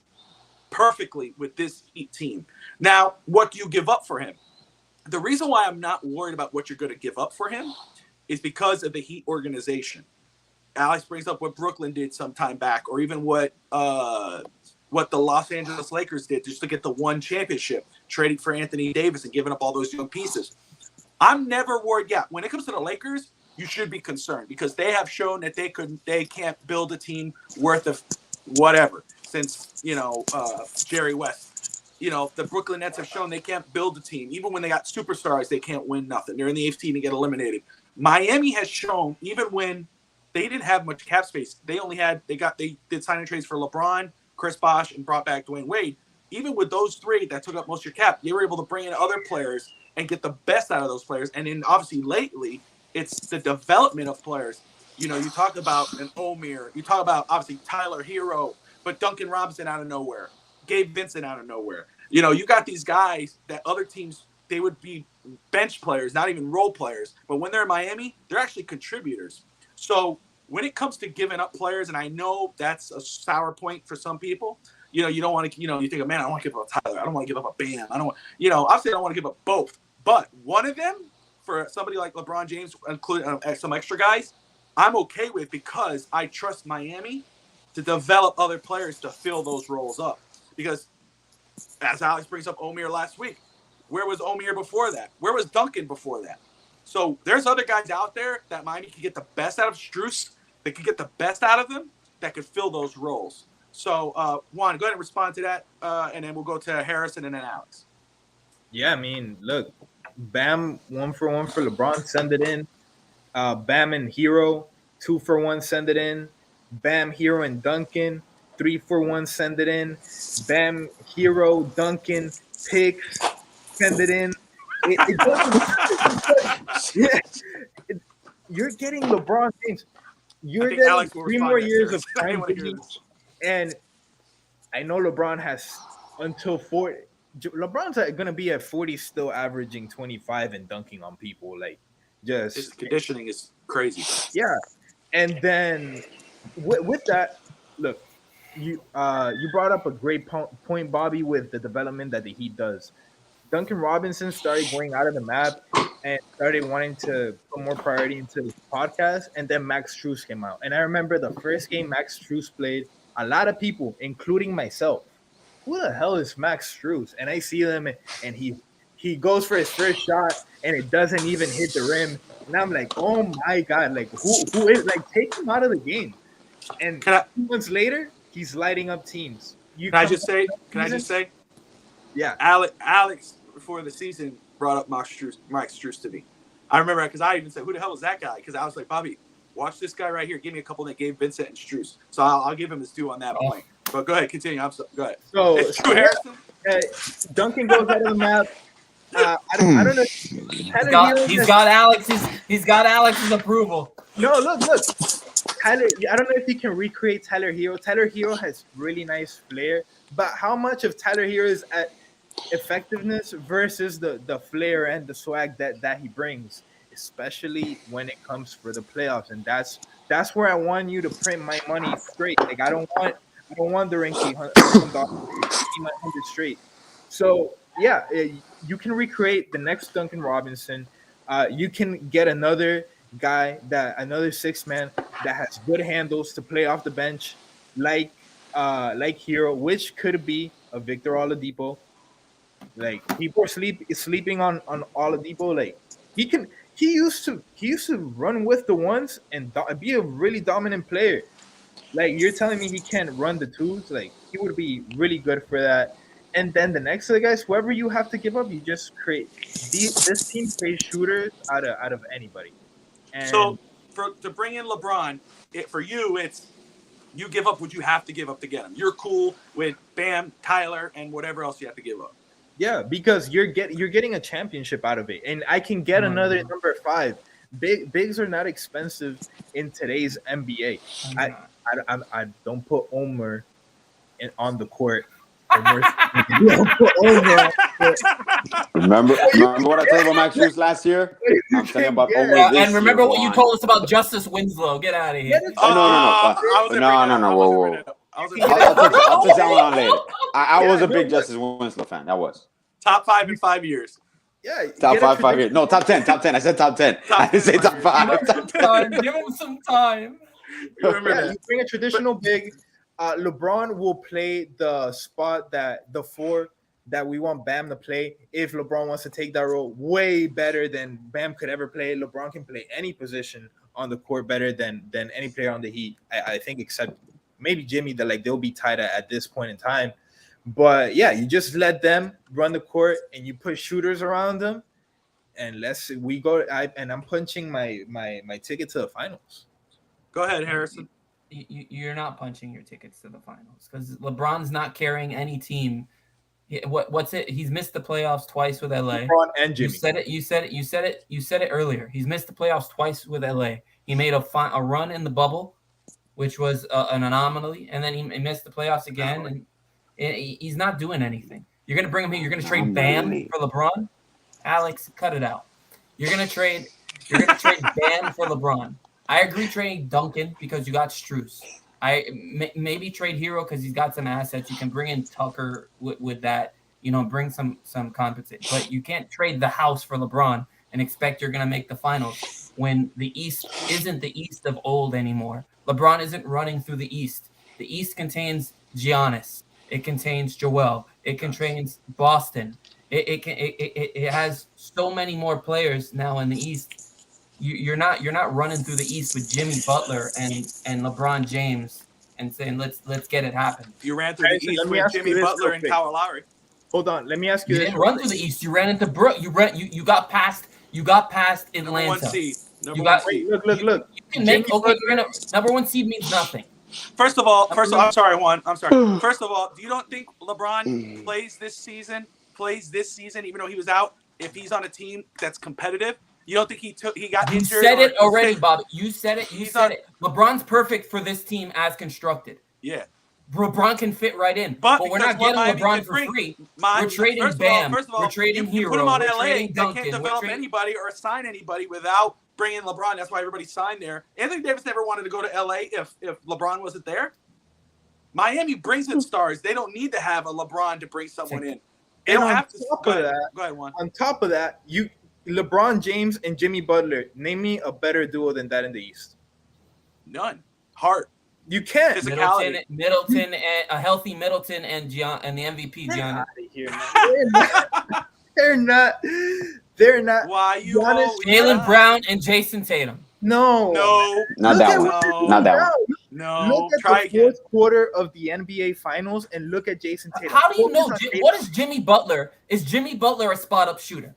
perfectly with this Heat team. Now, what do you give up for him? The reason why I'm not worried about what you're going to give up for him is because of the Heat organization. Alex brings up what Brooklyn did some time back, or even what the Los Angeles Lakers did just to get the one championship, trading for Anthony Davis and giving up all those young pieces. I'm never worried. Yeah, when it comes to the Lakers, you should be concerned because they have shown that they can't build a team worth of whatever since, Jerry West. The Brooklyn Nets have shown they can't build a team. Even when they got superstars, they can't win nothing. They're in the 18 and get eliminated. Miami has shown, even when they didn't have much cap space. They did signing trades for LeBron, Chris Bosh, and brought back Dwayne Wade. Even with those three that took up most of your cap, they were able to bring in other players and get the best out of those players. And then obviously lately, it's the development of players. You talk about an Omer. You talk about obviously Tyler Hero, but Duncan Robinson out of nowhere, Gabe Vincent out of nowhere. You got these guys that other teams, they would be bench players, not even role players. But when they're in Miami, they're actually contributors. So when it comes to giving up players, and I know that's a sour point for some people, you don't want to, you think, man, I don't want to give up Tyler. I don't want to give up a Bam. I don't want, obviously I don't want to give up both. But one of them, for somebody like LeBron James, including some extra guys, I'm okay with, because I trust Miami to develop other players to fill those roles up. Because as Alex brings up Omer last week, where was Omer before that? Where was Duncan before that? So there's other guys out there that Miami can get the best out of. Strus, they can get the best out of them that could fill those roles. So, Juan, go ahead and respond to that, and then we'll go to Harrison and then Alex. Yeah, I mean, look, Bam 1 for 1 for LeBron, send it in. Bam and Hero 2 for 1, send it in. Bam, Hero, and Duncan 3 for 1, send it in. Bam, Hero, Duncan, picks, send it in. It doesn't. You're getting LeBron James. You're getting 3 more years of time. And I know LeBron has until 40. LeBron's going to be at 40, still averaging 25 and dunking on people. Like, just his conditioning is crazy. Yeah, and then with that, look, you brought up a great point, Bobby, with the development that the Heat does. Duncan Robinson started going out of the map and started wanting to put more priority into the podcast, and then Max Strus came out. And I remember the first game Max Strus played, a lot of people, including myself, who the hell is Max Strus? And I see them, and he goes for his first shot, and it doesn't even hit the rim. And I'm like, oh my God, like who is, like, take him out of the game. And 2 months later, he's lighting up teams. Can I just say? Yeah. Alex, before the season, brought up Max Strus to me. I remember, because I even said, who the hell is that guy? Because I was like, Bobby, watch this guy right here. Give me a couple that gave Vincent and Strus. So I'll give him his due on that point. But go ahead, continue. Go ahead. So it's true, Harrison. Duncan goes out of the map. I don't know. He's got Alex's approval. No, look. Tyler, I don't know if he can recreate Tyler Hero. Tyler Hero has really nice flair, but how much of Tyler Hero's effectiveness versus the flair and the swag that he brings, especially when it comes for the playoffs? And that's where I want you to print my money straight. Like, I don't want the rinky $100 straight. So yeah, you can recreate the next Duncan Robinson. You can get another guy, another 6-man that has good handles to play off the bench, like Hero, which could be a Victor Oladipo. Like, people are sleeping on Oladipo. Like, he used to run with the ones and be a really dominant player. Like, you're telling me he can't run the twos? Like, he would be really good for that. And then the next guys, whoever you have to give up, you just create. This team creates shooters out of anybody. And so to bring in LeBron, for you, it's you give up what you have to give up to get him. You're cool with Bam, Tyler, and whatever else you have to give up. Yeah, because you're getting a championship out of it, and I can get another number 5. Bigs are not expensive in today's NBA. I don't put Omer on the court. Remember what I told you about Max Strus last year? I'm telling about Omer this and remember year, what you told us about Justice Winslow. Get out of here. No. Whoa. I'll touch that one on later. I was a big Justice Winslow fan. That was top 5 in 5 years. Yeah, top 5 years. No, top 10. I said top 10. I didn't say top 5. Give him some time. You bring a traditional big. LeBron will play the spot the 4 that we want Bam to play. If LeBron wants to take that role, way better than Bam could ever play. LeBron can play any position on the court better than any player on the Heat. I think, except maybe Jimmy, that they'll be tied at this point in time. But yeah, you just let them run the court and you put shooters around them, and I'm punching my ticket to the finals. Go ahead, Harrison. You're not punching your tickets to the finals because LeBron's not carrying any team. What's it? He's missed the playoffs twice with LA. LeBron and Jimmy. You said it earlier. He's missed the playoffs twice with LA. He made a run in the bubble, which was an anomaly, and then he missed the playoffs again. And he's not doing anything. You're gonna bring him here. You're gonna trade Bam for LeBron. Alex, cut it out. You're gonna trade Bam for LeBron. I agree trading Duncan because you got Strus. Maybe trade Hero because he's got some assets. You can bring in Tucker with that, bring some compensation. But you can't trade the house for LeBron and expect you're going to make the finals when the East isn't the East of old anymore. LeBron isn't running through the East. The East contains Giannis. It contains Joel. It contains Boston. It has so many more players now in the East. You're not running through the East with Jimmy Butler and LeBron James and saying let's get it happen. You ran through the East with Jimmy Butler and Kyle Lowry. Hold on, let me ask you. You didn't run through the East. You ran into Brook. You got past Atlanta. Number one seed. Look. You can make number one seed means nothing. First of all, I'm sorry, Juan. I'm sorry. First of all, you don't think LeBron plays this season, even though he was out, if he's on a team that's competitive? You don't think he got injured? You said it already, Bob. You said it. LeBron's perfect for this team as constructed. Yeah. LeBron can fit right in. But we're not getting LeBron for free. We're trading Bam. We're trading Hero. Put him on LA. They Duncan. Can't develop anybody or sign anybody without bringing LeBron. That's why everybody signed there. Anthony Davis never wanted to go to LA if LeBron wasn't there. Miami brings in stars. They don't need to have a LeBron to bring someone in. They don't have to. Go ahead, Juan. On top of that, LeBron James and Jimmy Butler. Name me a better duo than that in the East. None. Heart. You can't. Middleton, and a healthy Middleton and the MVP, Giannis. They're not. Why you? Jaylen Brown and Jason Tatum. No. Not that one. No. Look at the fourth quarter of the NBA Finals and look at Jason Tatum. How do you know? What is Jimmy Butler? Is Jimmy Butler a spot-up shooter?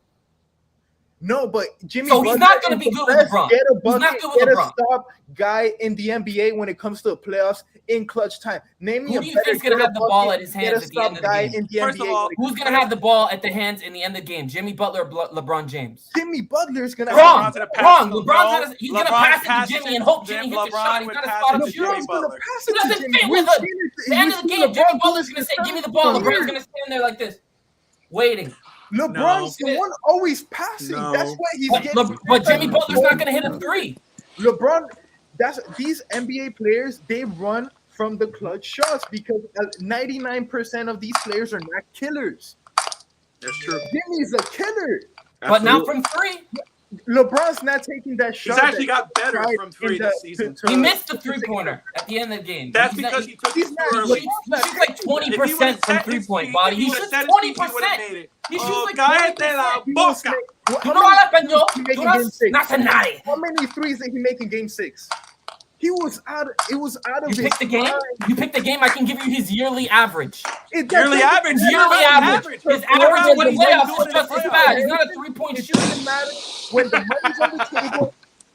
No, but Jimmy. So he's not going to be good with LeBron. He's not good with LeBron. Stop guy in the NBA when it comes to the playoffs in clutch time. Name me who do you think's going to have the ball at his hands at the end of the game? First of all, who's going to have the ball at the hands in the end of the game? Jimmy Butler or LeBron James? Jimmy Butler's going to. Wrong. LeBron's he's going to pass it to Jimmy and hope Jimmy hits a shot. He's not a spot-up shooter. He doesn't fit with him. At the end of the game, Jimmy Butler's going to say, "Give me the ball." LeBron's going to stand there like this, waiting. LeBron's the one always passing. No. That's why he's getting. But Jimmy Butler's not going to hit a three. LeBron, these NBA players. They run from the clutch shots because 99% of these players are not killers. That's true. Jimmy's a killer, but not from three. LeBron's not taking that shot. He's actually got better from three this season. He missed the three-pointer at the end of the game. That's because he took it too early. He shoots like 20% from three-point, body. He shoots 20%. He shoots like 20%. How many threes did he make in Game 6? It was out of You picked the game? You picked the game. I can give you his yearly average. Yearly average. His average in the playoffs is just as bad. He's not a three-point shooter. It doesn't matter. When the money's on the table,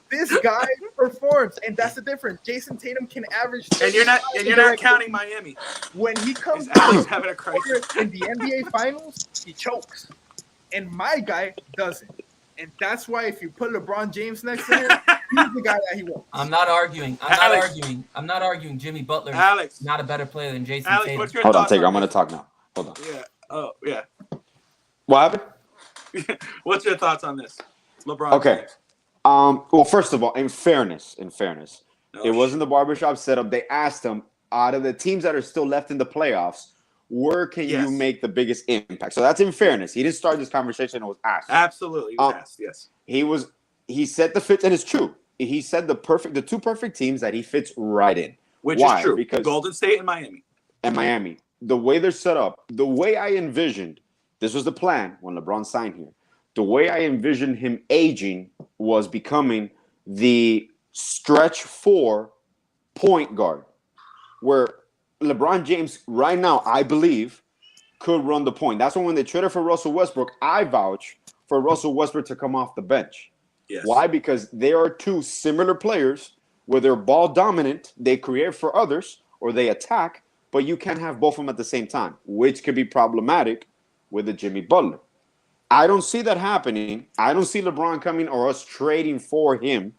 this guy performs, and that's the difference. Jason Tatum can average. And you're not counting Miami. When he comes having a crisis in the NBA Finals, he chokes, and my guy doesn't. And that's why if you put LeBron James next to him, he's the guy that he wants. I'm not arguing. I'm not arguing. Jimmy Butler is not a better player than Jason Tatum. Hold on, Tigger. I'm going to talk now. Hold on. Yeah. Oh, yeah. What happened? What's your thoughts on this, LeBron? Okay. James? Well, first of all, in fairness, it wasn't the barbershop setup. They asked him, out of the teams that are still left in the playoffs, where can you make the biggest impact? So that's in fairness. He didn't start this conversation. It was asked. Absolutely, he was asked. Yes, he said the fits, and it's true. He said the two perfect teams that he fits right in. Which is true. Because Golden State and Miami. The way they're set up, the way I envisioned, this was the plan when LeBron signed here. The way I envisioned him aging was becoming the stretch 4 point guard, where LeBron James right now, I believe, could run the point. That's when they traded for Russell Westbrook, I vouch for Russell Westbrook to come off the bench. Yes. Why? Because they are two similar players where they're ball dominant, they create for others, or they attack, but you can't have both of them at the same time, which could be problematic with a Jimmy Butler. I don't see that happening. I don't see LeBron coming or us trading for him.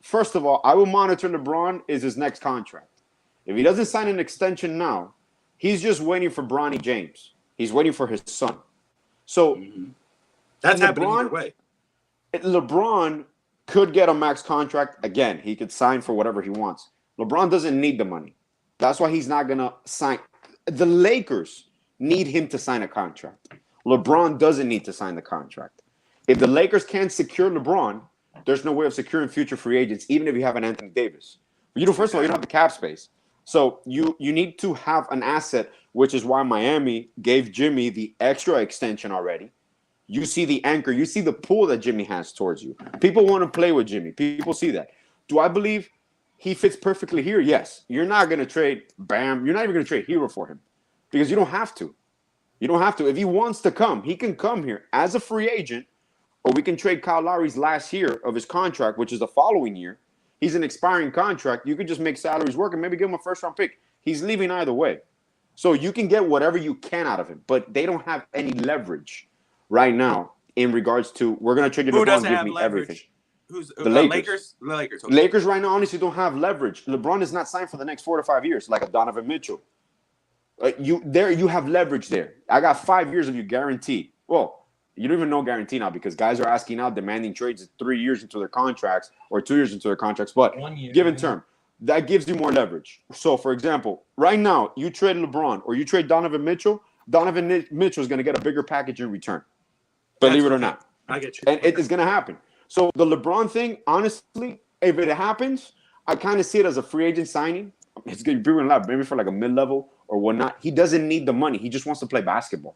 First of all, I will monitor LeBron is his next contract. If he doesn't sign an extension now, he's just waiting for Bronny James. He's waiting for his son. So that's happening either way. LeBron could get a max contract. Again, he could sign for whatever he wants. LeBron doesn't need the money. That's why he's not going to sign. The Lakers need him to sign a contract. LeBron doesn't need to sign the contract. If the Lakers can't secure LeBron, there's no way of securing future free agents, even if you have an Anthony Davis. First of all, you don't have the cap space. So you need to have an asset, which is why Miami gave Jimmy the extra extension already. You see the anchor. You see the pull that Jimmy has towards you. People want to play with Jimmy. People see that. Do I believe he fits perfectly here? Yes. You're not going to trade Bam. You're not even going to trade Hero for him because you don't have to. You don't have to. If he wants to come, he can come here as a free agent, or we can trade Kyle Lowry's last year of his contract, which is the following year. He's an expiring contract. You could just make salaries work and maybe give him a first-round pick. He's leaving either way. So you can get whatever you can out of him, but they don't have any leverage right now in regards to we're going to trade you LeBron, give me everything. Who's the Lakers? The Lakers. Okay. Lakers right now honestly don't have leverage. LeBron is not signed for the next 4 to 5 years like a Donovan Mitchell. You have leverage there. I got 5 years of you guaranteed. Well, you don't even know guarantee now because guys are asking out, demanding trades 3 years into their contracts or 2 years into their contracts. But 1 year, given term, that gives you more leverage. So, for example, right now, you trade LeBron or you trade Donovan Mitchell, Donovan Mitchell is going to get a bigger package in return. Believe it or not. I get you. And it is going to happen. So the LeBron thing, honestly, if it happens, I kind of see it as a free agent signing. It's going to be a lot, maybe for like a mid-level or whatnot. He doesn't need the money. He just wants to play basketball.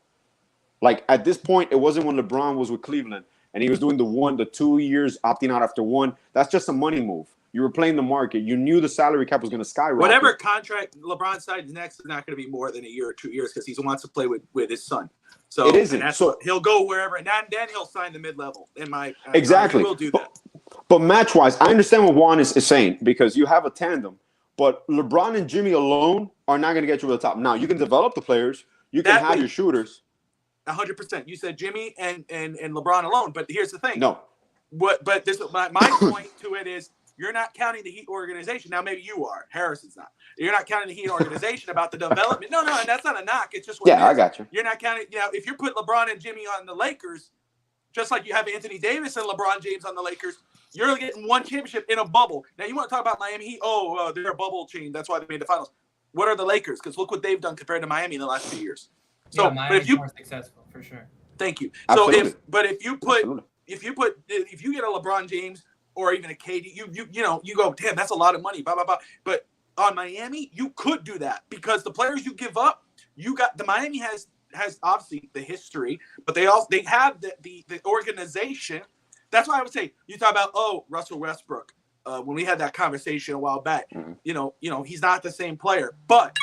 Like at this point, it wasn't when LeBron was with Cleveland and he was doing the 2 years opting out after one. That's just a money move. You were playing the market. You knew the salary cap was going to skyrocket. Whatever contract LeBron signs next is not going to be more than a year or 2 years because he wants to play with his son. So it isn't. So he'll go wherever, and then he'll sign the mid-level. Exactly. He will do that. But match-wise, I understand what Juan is saying because you have a tandem. But LeBron and Jimmy alone are not going to get you over the top. Now, you can develop the players. You can have your shooters. 100%. You said Jimmy and LeBron alone. But here's the thing. No. But this my point to it is you're not counting the Heat organization. Now, maybe you are. Harrison's not. You're not counting the Heat organization about the development. No, and that's not a knock. It's just what it is. I got you. You're not counting. If you put LeBron and Jimmy on the Lakers, just like you have Anthony Davis and LeBron James on the Lakers, you're getting one championship in a bubble. Now, you want to talk about Miami Heat? They're a bubble team. That's why they made the finals. What are the Lakers? Because look what they've done compared to Miami in the last 2 years. So, Miami's more successful for sure. Thank you. Absolutely. So, if you get a LeBron James or even a KD, you go, damn, that's a lot of money. Blah blah blah. But on Miami, you could do that because the players you give up, Miami has obviously the history, but they have the organization. That's why I would say you talk about Russell Westbrook. When we had that conversation a while back, he's not the same player. But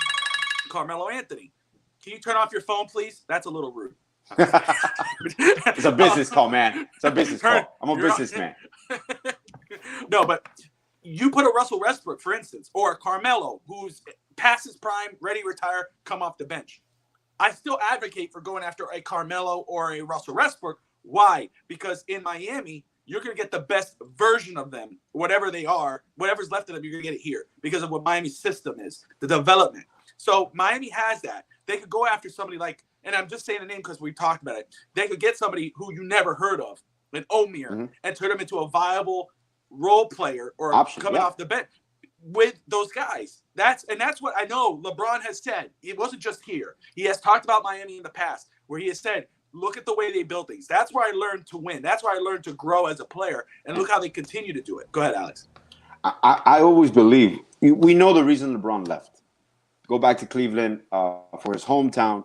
Carmelo Anthony, can you turn off your phone, please? That's a little rude. It's a business call, man. It's a business call. I'm a businessman. No, but you put a Russell Westbrook, for instance, or a Carmelo, who's past his prime, ready to retire, come off the bench. I still advocate for going after a Carmelo or a Russell Westbrook. Why? Because in Miami, you're going to get the best version of them, whatever they are, whatever's left of them, you're going to get it here because of what Miami's system is, the development. So Miami has that. They could go after somebody like, and I'm just saying the name because we talked about it. They could get somebody who you never heard of, an Omir, and turn him into a viable role player or coming off the bench with those guys. That's what I know LeBron has said. It wasn't just here. He has talked about Miami in the past where he has said, look at the way they build things. That's where I learned to win. That's where I learned to grow as a player. And look how they continue to do it. Go ahead, Alex. I always believe we know the reason LeBron left. Go back to Cleveland for his hometown.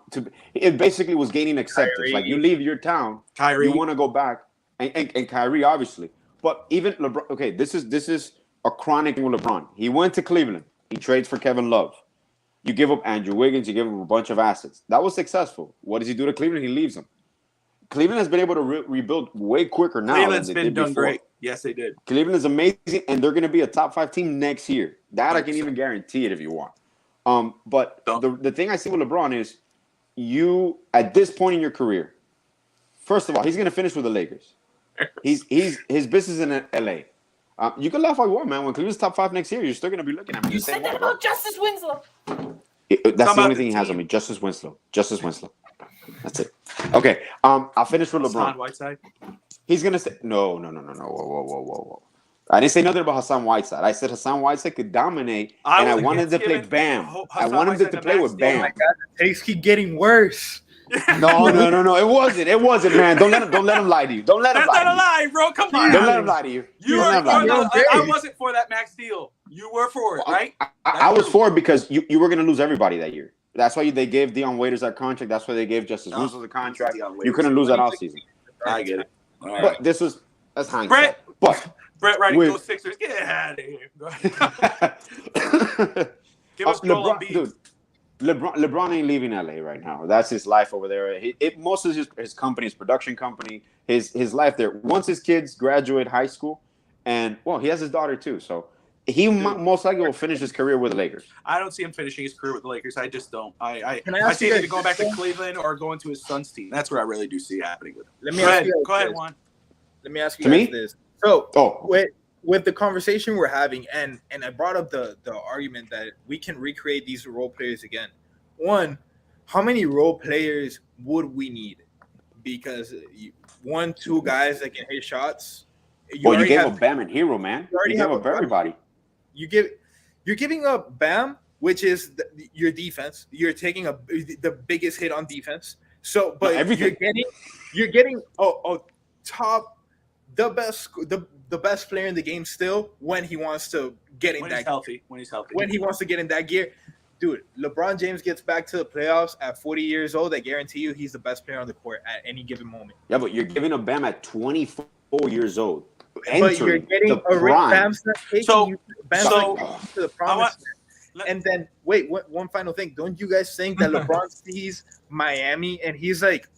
It basically was gaining acceptance. Kyrie. Like you leave your town, Kyrie. You want to go back, and Kyrie obviously. But even LeBron. Okay, this is a chronic thing with LeBron. He went to Cleveland. He trades for Kevin Love. You give up Andrew Wiggins. You give him a bunch of assets. That was successful. What does he do to Cleveland? He leaves them. Cleveland has been able to rebuild way quicker now. Cleveland's been done great. Yes, they did. Cleveland is amazing, and they're going to be a top 5 team next year. That 100%. I can even guarantee it if you want. But the thing I see with LeBron is you, at this point in your career, first of all, he's going to finish with the Lakers. His business in LA. You can laugh all you want, man. When Cleveland's top 5 next year, you're still going to be looking at me. You said that about Justice Winslow. That's the only thing he has on me. Justice Winslow. That's it. Okay. I'll finish with LeBron. Hassan Whiteside. He's gonna say no. Whoa. I didn't say nothing about Hassan Whiteside. I said Hassan Whiteside could dominate, and I wanted to play Bam. I wanted him to play with Bam. Oh my God, the takes keep getting worse. No. It wasn't, man. Don't let him lie to you. Don't let him lie. That's not a lie, bro. Come on. Don't let him lie to you. I wasn't for that max deal. You were for it, right? I was for it because you were gonna lose everybody that year. That's why they gave Dion Waiters that contract. That's why they gave Justice Winslow the contract. You couldn't lose that offseason. I get it. Right. But that's hindsight. Brett Wright, go Sixers. Get out of here. Give us LeBron, dude. LeBron ain't leaving LA right now. That's his life over there. Most of his company, his production company, his life there. Once his kids graduate high school, and he has his daughter too. So he most likely will finish his career with the Lakers. I don't see him finishing his career with the Lakers. I just don't. I see him either going back to Cleveland or going to his son's team. That's what I really do see happening with him. Go ahead, Juan. Let me ask you guys this. So with the conversation we're having, and I brought up the argument that we can recreate these role players again. One, how many role players would we need? Because 1-2 guys that can hit shots. You gave up Bam and Hero, man. You gave up everybody. You're giving up Bam, which is your defense. You're taking the biggest hit on defense. So, but you're getting top. The best player in the game still when he wants to get in when that he's healthy. When he wants to get in that gear. Dude, LeBron James gets back to the playoffs at 40 years old. I guarantee you he's the best player on the court at any given moment. Yeah, but you're giving up Bam at 24 years old. But you're getting a Rick Bam's not taking you to the promise. And then, wait, one final thing. Don't you guys think that LeBron sees Miami and he's like,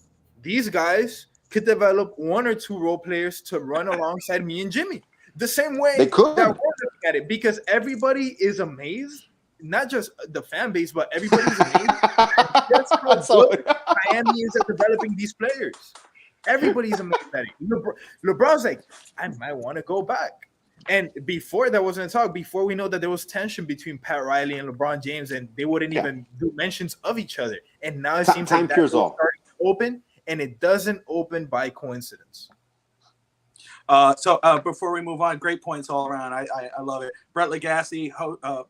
these guys could develop 1 or 2 role players to run alongside me and Jimmy. The same way they could. That we're looking at it, because everybody is amazed, not just the fan base, but everybody's amazed. That's how good Miami is at developing these players. Everybody's amazed at it. LeBron's like, I might want to go back. And before that wasn't a talk, before we know that there was tension between Pat Riley and LeBron James, and they wouldn't even do mentions of each other. And now it seems like that's starting to open. And it doesn't open by coincidence. So before we move on, great points all around. I love it. Brett Legassi,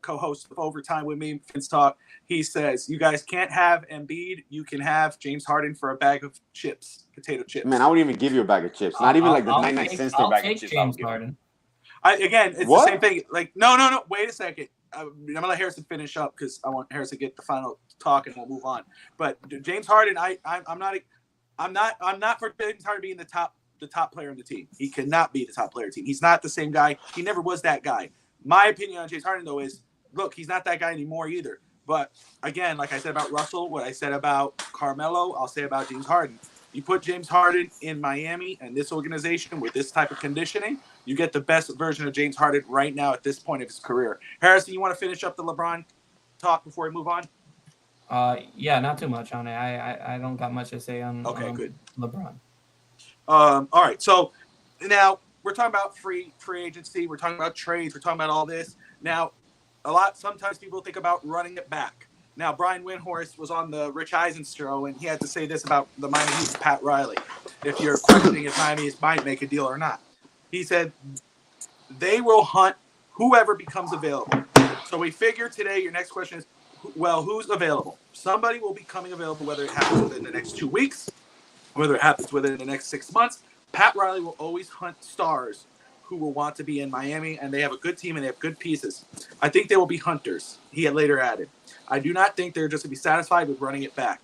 co-host of Overtime with me, Vince Talk. He says, you guys can't have Embiid. You can have James Harden for a bag of chips, potato chips. Man, I wouldn't even give you a bag of chips. Not even like the 99 cents for a bag of chips. James Harden. It's the same thing. Like, no. Wait a second. I'm going to let Harrison finish up because I want Harrison to get the final talk and we'll move on. But James Harden, I'm not for James Harden being the top player on the team. He cannot be the top player on the team. He's not the same guy. He never was that guy. My opinion on James Harden, though, is, look, he's not that guy anymore either. But, again, like I said about Russell, what I said about Carmelo, I'll say about James Harden. You put James Harden in Miami and this organization with this type of conditioning, you get the best version of James Harden right now at this point of his career. Harrison, you want to finish up the LeBron talk before we move on? Yeah, not too much on it. I don't got much to say on good. LeBron. All right, so now we're talking about free agency. We're talking about trades. We're talking about all this. Now, sometimes people think about running it back. Now, Brian Windhorst was on the Rich Eisen show, and he had to say this about the Miami Heat's Pat Riley. If you're questioning if Miami might make a deal or not, he said they will hunt whoever becomes available. So we figure today your next question is, well, who's available? Somebody will be coming available, whether it happens within the next 2 weeks, whether it happens within the next 6 months. Pat Riley will always hunt stars who will want to be in Miami, and they have a good team and they have good pieces. I think they will be hunters, he had later added. I do not think they're just going to be satisfied with running it back.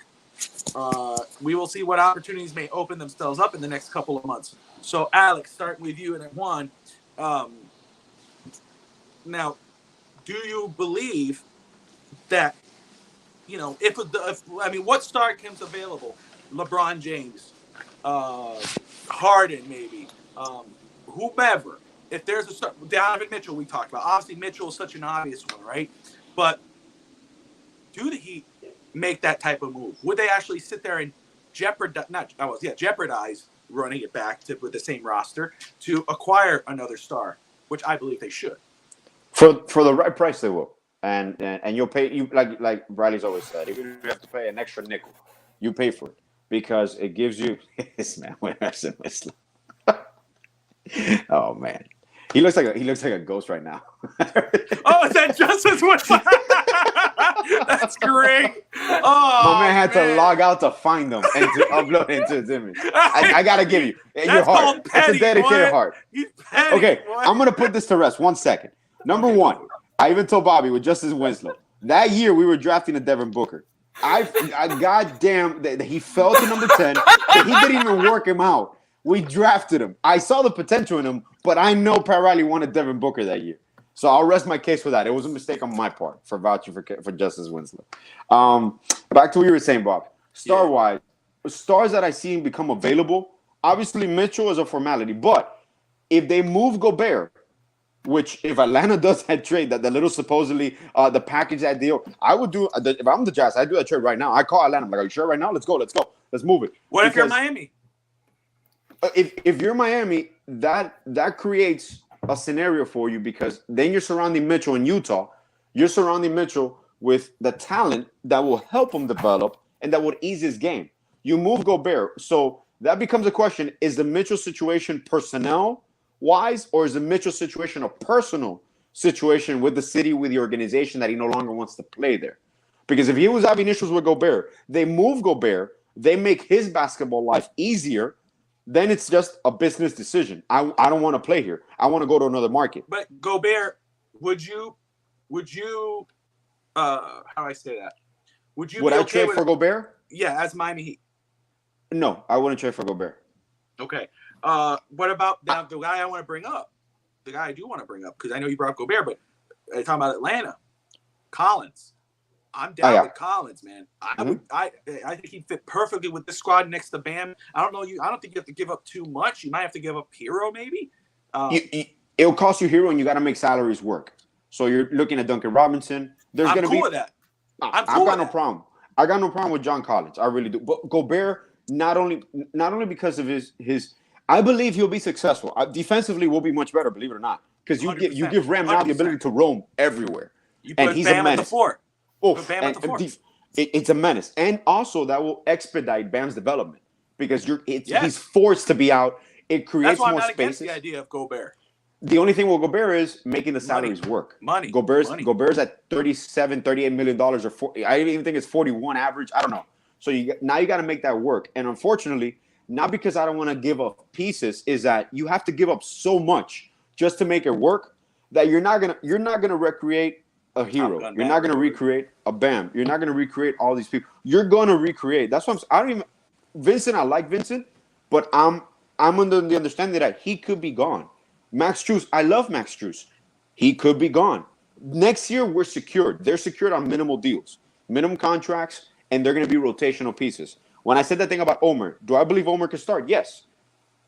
We will see what opportunities may open themselves up in the next couple of months. So, Alex, starting with you and then Juan. Now, do you believe that, what star comes available? LeBron James, Harden, maybe, whomever. If there's a Donovan Mitchell, we talked about. Obviously, Mitchell is such an obvious one, right? But do the Heat make that type of move? Would they actually sit there and jeopardize running it back with the same roster to acquire another star, which I believe they should. For the right price, they will, and you'll pay. Like Bradley's always said, if you have to pay an extra nickel, you pay for it because it gives you this man. Oh man, he looks like a ghost right now. Oh, is that Justice Winslow? That's great. Oh, my man had to log out to find them and to upload into his image. I gotta give you your heart. It's a dedicated heart. He's petty, okay, I'm gonna put this to rest. 1 second. Number one, I even told Bobby with Justice Winslow that year we were drafting a Devin Booker. I goddamn that he fell to number 10. He didn't even work him out. We drafted him. I saw the potential in him, but I know Pat Riley wanted Devin Booker that year. So I'll rest my case for that. It was a mistake on my part for vouching for Justice Winslow. Back to what you were saying, Bob. Star-wise, stars that I seen become available, obviously Mitchell is a formality. But if they move Gobert, which if Atlanta does that trade, that the little supposedly the package that deal, I would do. If I'm the Jazz, I do that trade right now. I call Atlanta. I'm like, are you sure right now? Let's go. Let's move it. What if you're Miami? If you're Miami, that creates a scenario for you because then you're surrounding Mitchell in Utah. You're surrounding Mitchell with the talent that will help him develop and that would ease his game. You move Gobert. So that becomes a question. Is the Mitchell situation personnel-wise or is the Mitchell situation a personal situation with the city, with the organization that he no longer wants to play there? Because if he was having issues with Gobert, they move Gobert, they make his basketball life easier, then it's just a business decision. I don't want to play here. I want to go to another market. But Gobert, would you how do I say that? Would I trade for Gobert? Yeah, as Miami Heat. No, I wouldn't trade for Gobert. Okay. What about now the guy I want to bring up? The guy I do want to bring up, because I know you brought up Gobert, but talking about Atlanta, Collins. I'm down with Collins, man. I think he'd fit perfectly with this squad next to Bam. I don't think you have to give up too much. You might have to give up Hero, maybe. It'll cost you Hero, and you got to make salaries work. So you're looking at Duncan Robinson. I'm cool with that. I've got no problem. I got no problem with John Collins. I really do. But Gobert, not only because of his, I believe he'll be successful. Defensively, will be much better. Believe it or not, because you give Ram now the ability to roam everywhere, and he's Bam a menace. At the four. It's a menace, and also that will expedite Bam's development because he's forced to be out. It creates more spaces. Against the idea of Gobert. The only thing with Gobert is making the salaries work. Gobert's at $38 million or 40. I even think it's 41 average. I don't know. So now you got to make that work. And unfortunately, not because I don't want to give up pieces, is that you have to give up so much just to make it work that you're not gonna recreate a Hero. You're not gonna recreate a Bam. You're not gonna recreate all these people. You're gonna recreate. That's what Vincent. I like Vincent, but I'm under the understanding that he could be gone. Max Strus, I love Max Strus. He could be gone. Next year, we're secured. They're secured on minimal deals, minimum contracts, and they're going to be rotational pieces. When I said that thing about Omer, do I believe Omer can start? Yes.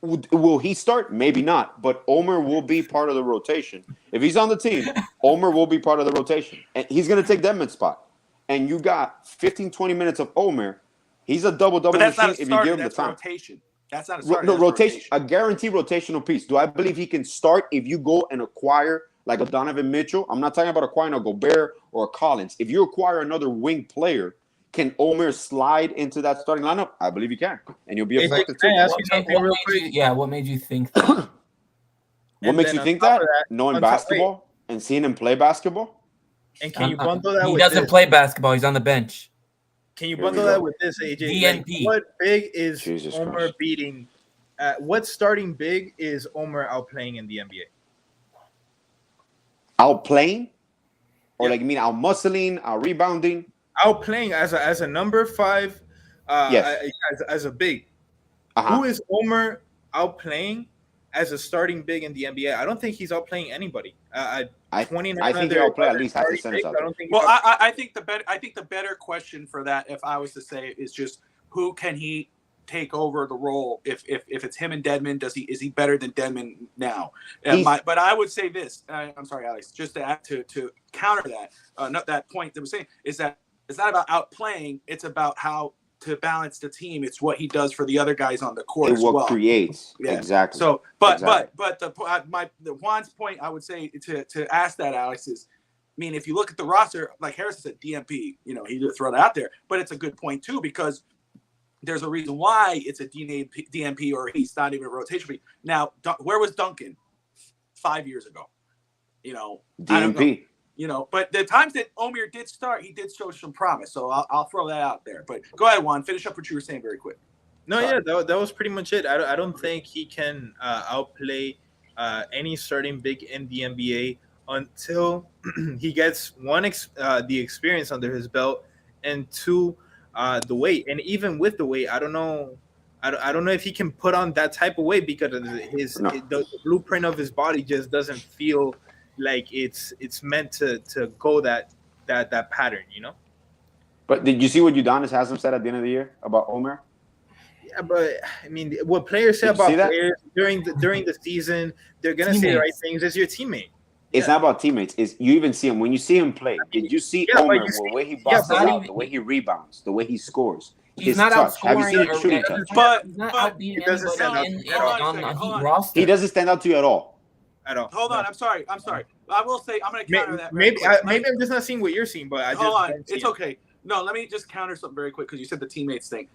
Will he start? Maybe not, but Omer will be part of the rotation. If he's on the team, Omer will be part of the rotation, and he's going to take Dedmon's spot. And you got 15, 20 minutes of Omer. He's a double-double machine if you give him the time. Rotation. That's not a start. Rotation. A guaranteed rotational piece. Do I believe he can start if you go and acquire like a Donovan Mitchell? I'm not talking about acquiring a Gobert or a Collins. If you acquire another wing player, can Omer slide into that starting lineup? I believe he can, and you'll be effective too. What made you think that? What makes you think that? Knowing basketball and seeing him play basketball? And can you bundle that? He doesn't play basketball. He's on the bench. Can you bundle that with this, AJ? DNP. What big is Omer beating? What starting big is Omer outplaying in the NBA? Outplaying? Or like you mean out muscling, out rebounding? Outplaying as a number 5, yes. as a big. Who is Omer outplaying as a starting big in the NBA? I don't think he's outplaying anybody. I think he'll play at least half the centers out there. I think the better question for that, if I was to say, is just who can he take over the role if it's him and Dedmon? Is he better than Dedmon now? But I would say this. I'm sorry, Alex. Just to add to counter that, not that point that we're saying is that it's not about outplaying. It's about how to balance the team. It's what he does for the other guys on the court and as what well. Creates. Yeah. Exactly. So, but exactly. the Juan's point I would say to ask that, Alex, is, I mean, if you look at the roster, like Harris said, DMP, he did throw that out there, but it's a good point too, because there's a reason why it's a DMP or he's not even a rotation piece. Now, where was Duncan 5 years ago? DMP. But the times that Omer did start, he did show some promise. So I'll throw that out there. But go ahead, Juan. Finish up what you were saying very quick. No, sorry. Yeah, that was pretty much it. I don't think he can outplay any starting big in the NBA until he gets one, the experience under his belt, and two, the weight. And even with the weight, I don't know if he can put on that type of weight, because the blueprint of his body just doesn't feel like it's meant to go that pattern, But did you see what Udonis Haslam said at the end of the year about Omer? Yeah, but I mean, what players say about players during the season, they're gonna say the right things as your teammate. It's not about teammates. It's you even see him when you see him play. Did you see Omer? The way he boxes out, the way he rebounds, the way he scores. He's not touch. Have you seen his shooting touch? But he's not outbeating anybody on the Heat roster. He doesn't stand out to you at all. Hold on. I'm sorry. I will say I'm going to counter that. Maybe I'm just not seeing what you're seeing, but hold on. It's okay. No, let me just counter something very quick, because you said the teammates thing.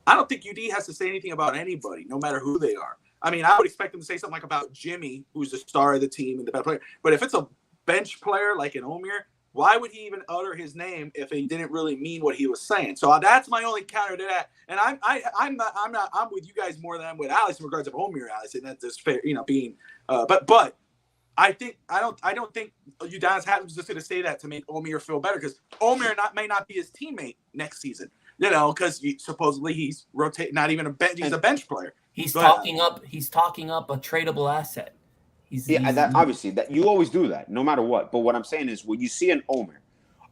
I don't think UD has to say anything about anybody, no matter who they are. I mean, I would expect him to say something like about Jimmy, who's the star of the team and the best player. But if it's a bench player like an Omer, why would he even utter his name if he didn't really mean what he was saying? So that's my only counter to that. And I'm with you guys more than I'm with Alex in regards of Omer, Alex, and that's just fair, being. But I don't think Udonis Haslam's just going to say that to make Omer feel better, because Omer may not be his teammate next season. Because supposedly he's not even a bench. He's a bench player. He's talking up a tradable asset. Obviously that you always do that, no matter what. But what I'm saying is, when you see an Omer,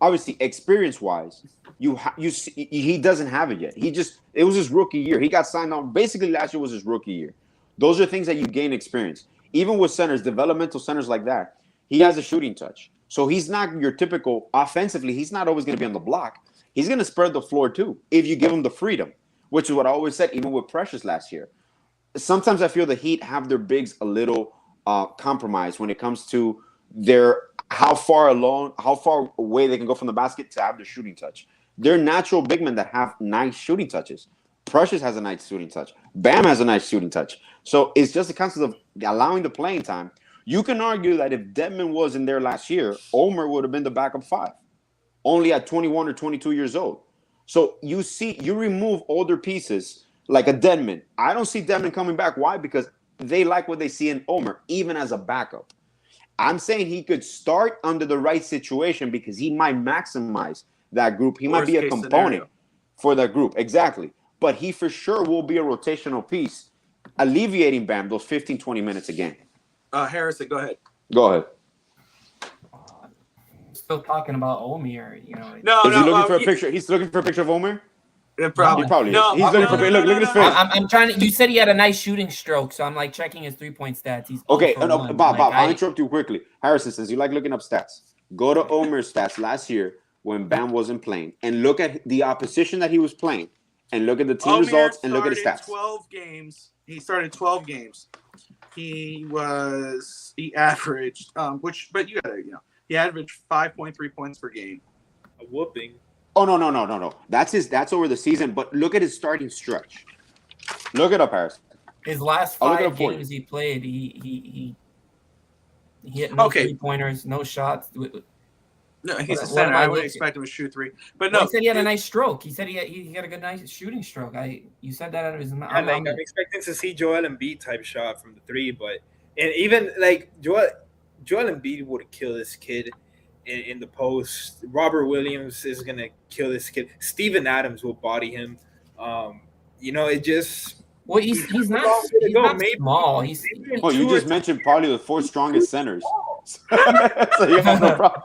obviously experience-wise, you see he doesn't have it yet. It was his rookie year. He got signed on. Basically, last year was his rookie year. Those are things that you gain experience. Even with centers, developmental centers like that, he has a shooting touch. So he's not your typical offensively. He's not always going to be on the block. He's going to spread the floor too if you give him the freedom, which is what I always said, even with Precious last year. Sometimes I feel the Heat have their bigs a little compromised when it comes to how far away they can go from the basket to have the shooting touch. They're natural big men that have nice shooting touches. Precious has a nice shooting touch. Bam has a nice shooting touch. So it's just a concept of allowing the playing time. You can argue that if Dedmon was in there last year, Omer would have been the backup 5, only at 21 or 22 years old. So you remove older pieces like a Dedmon. I don't see Dedmon coming back. Why? Because they like what they see in Omer, even as a backup. I'm saying he could start under the right situation, because he might maximize that group. He might be a component for that group. Exactly. But he for sure will be a rotational piece, alleviating Bam those 15, 20 minutes a game. Harrison, go ahead. Go ahead. Still talking about Omer, Is he looking for a picture? He's looking for a picture of Omer? Probably. He probably is. He's looking for look at his face. I'm trying to. You said he had a nice shooting stroke, so I'm like checking his 3-point stats. He's okay. Bob, I'll interrupt you quickly. Harrison, since you like looking up stats, go to Omer's stats last year when Bam wasn't playing, and look at the opposition that he was playing, and look at the team results, and look at his stats. 12 games. He started 12 games. He averaged, he averaged 5.3 points per game. A whooping. Oh no. That's over the season. But look at his starting stretch. Look it up, Harris. His last 5 games he played, he hit no 3-pointers, no shots. No, he's a center. I wouldn't expect him to shoot 3. But no, he said he had a nice stroke. He said he had a good nice shooting stroke. You said that out of his mouth. I'm expecting to see Joel Embiid type shot from the 3, but even like Joel Embiid would kill this kid in the post. Robert Williams is gonna kill this kid. Steven Adams will body him. It just. Well, he's not small. You just mentioned probably the 4 strongest centers balls. So you have no problem.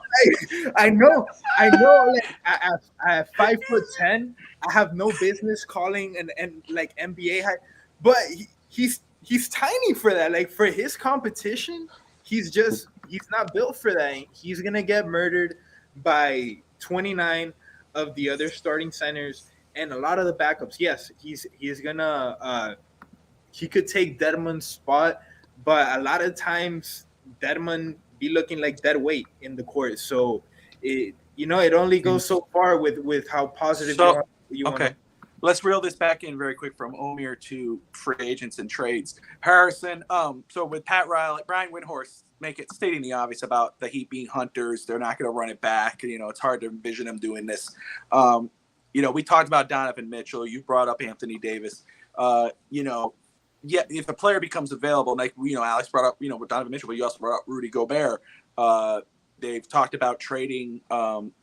I know. Like I have 5'10". I have no business calling an like NBA high, but he's tiny for that. Like for his competition, he's not built for that. He's gonna get murdered by 29 of the other starting centers and a lot of the backups. Yes, he's gonna he could take Dedmon's spot, but a lot of times Dedmon be looking like dead weight in the court. So it only goes so far with how positive you okay. want. Let's reel this back in very quick from Omir to free agents and trades. Harrison, so with Pat Riley, Brian Windhorst stating the obvious about the Heat being hunters, they're not going to run it back. It's hard to envision them doing this. We talked about Donovan Mitchell. You brought up Anthony Davis. If a player becomes available, like Alex brought up, with Donovan Mitchell, but you also brought up Rudy Gobert. They've talked about trading Collins.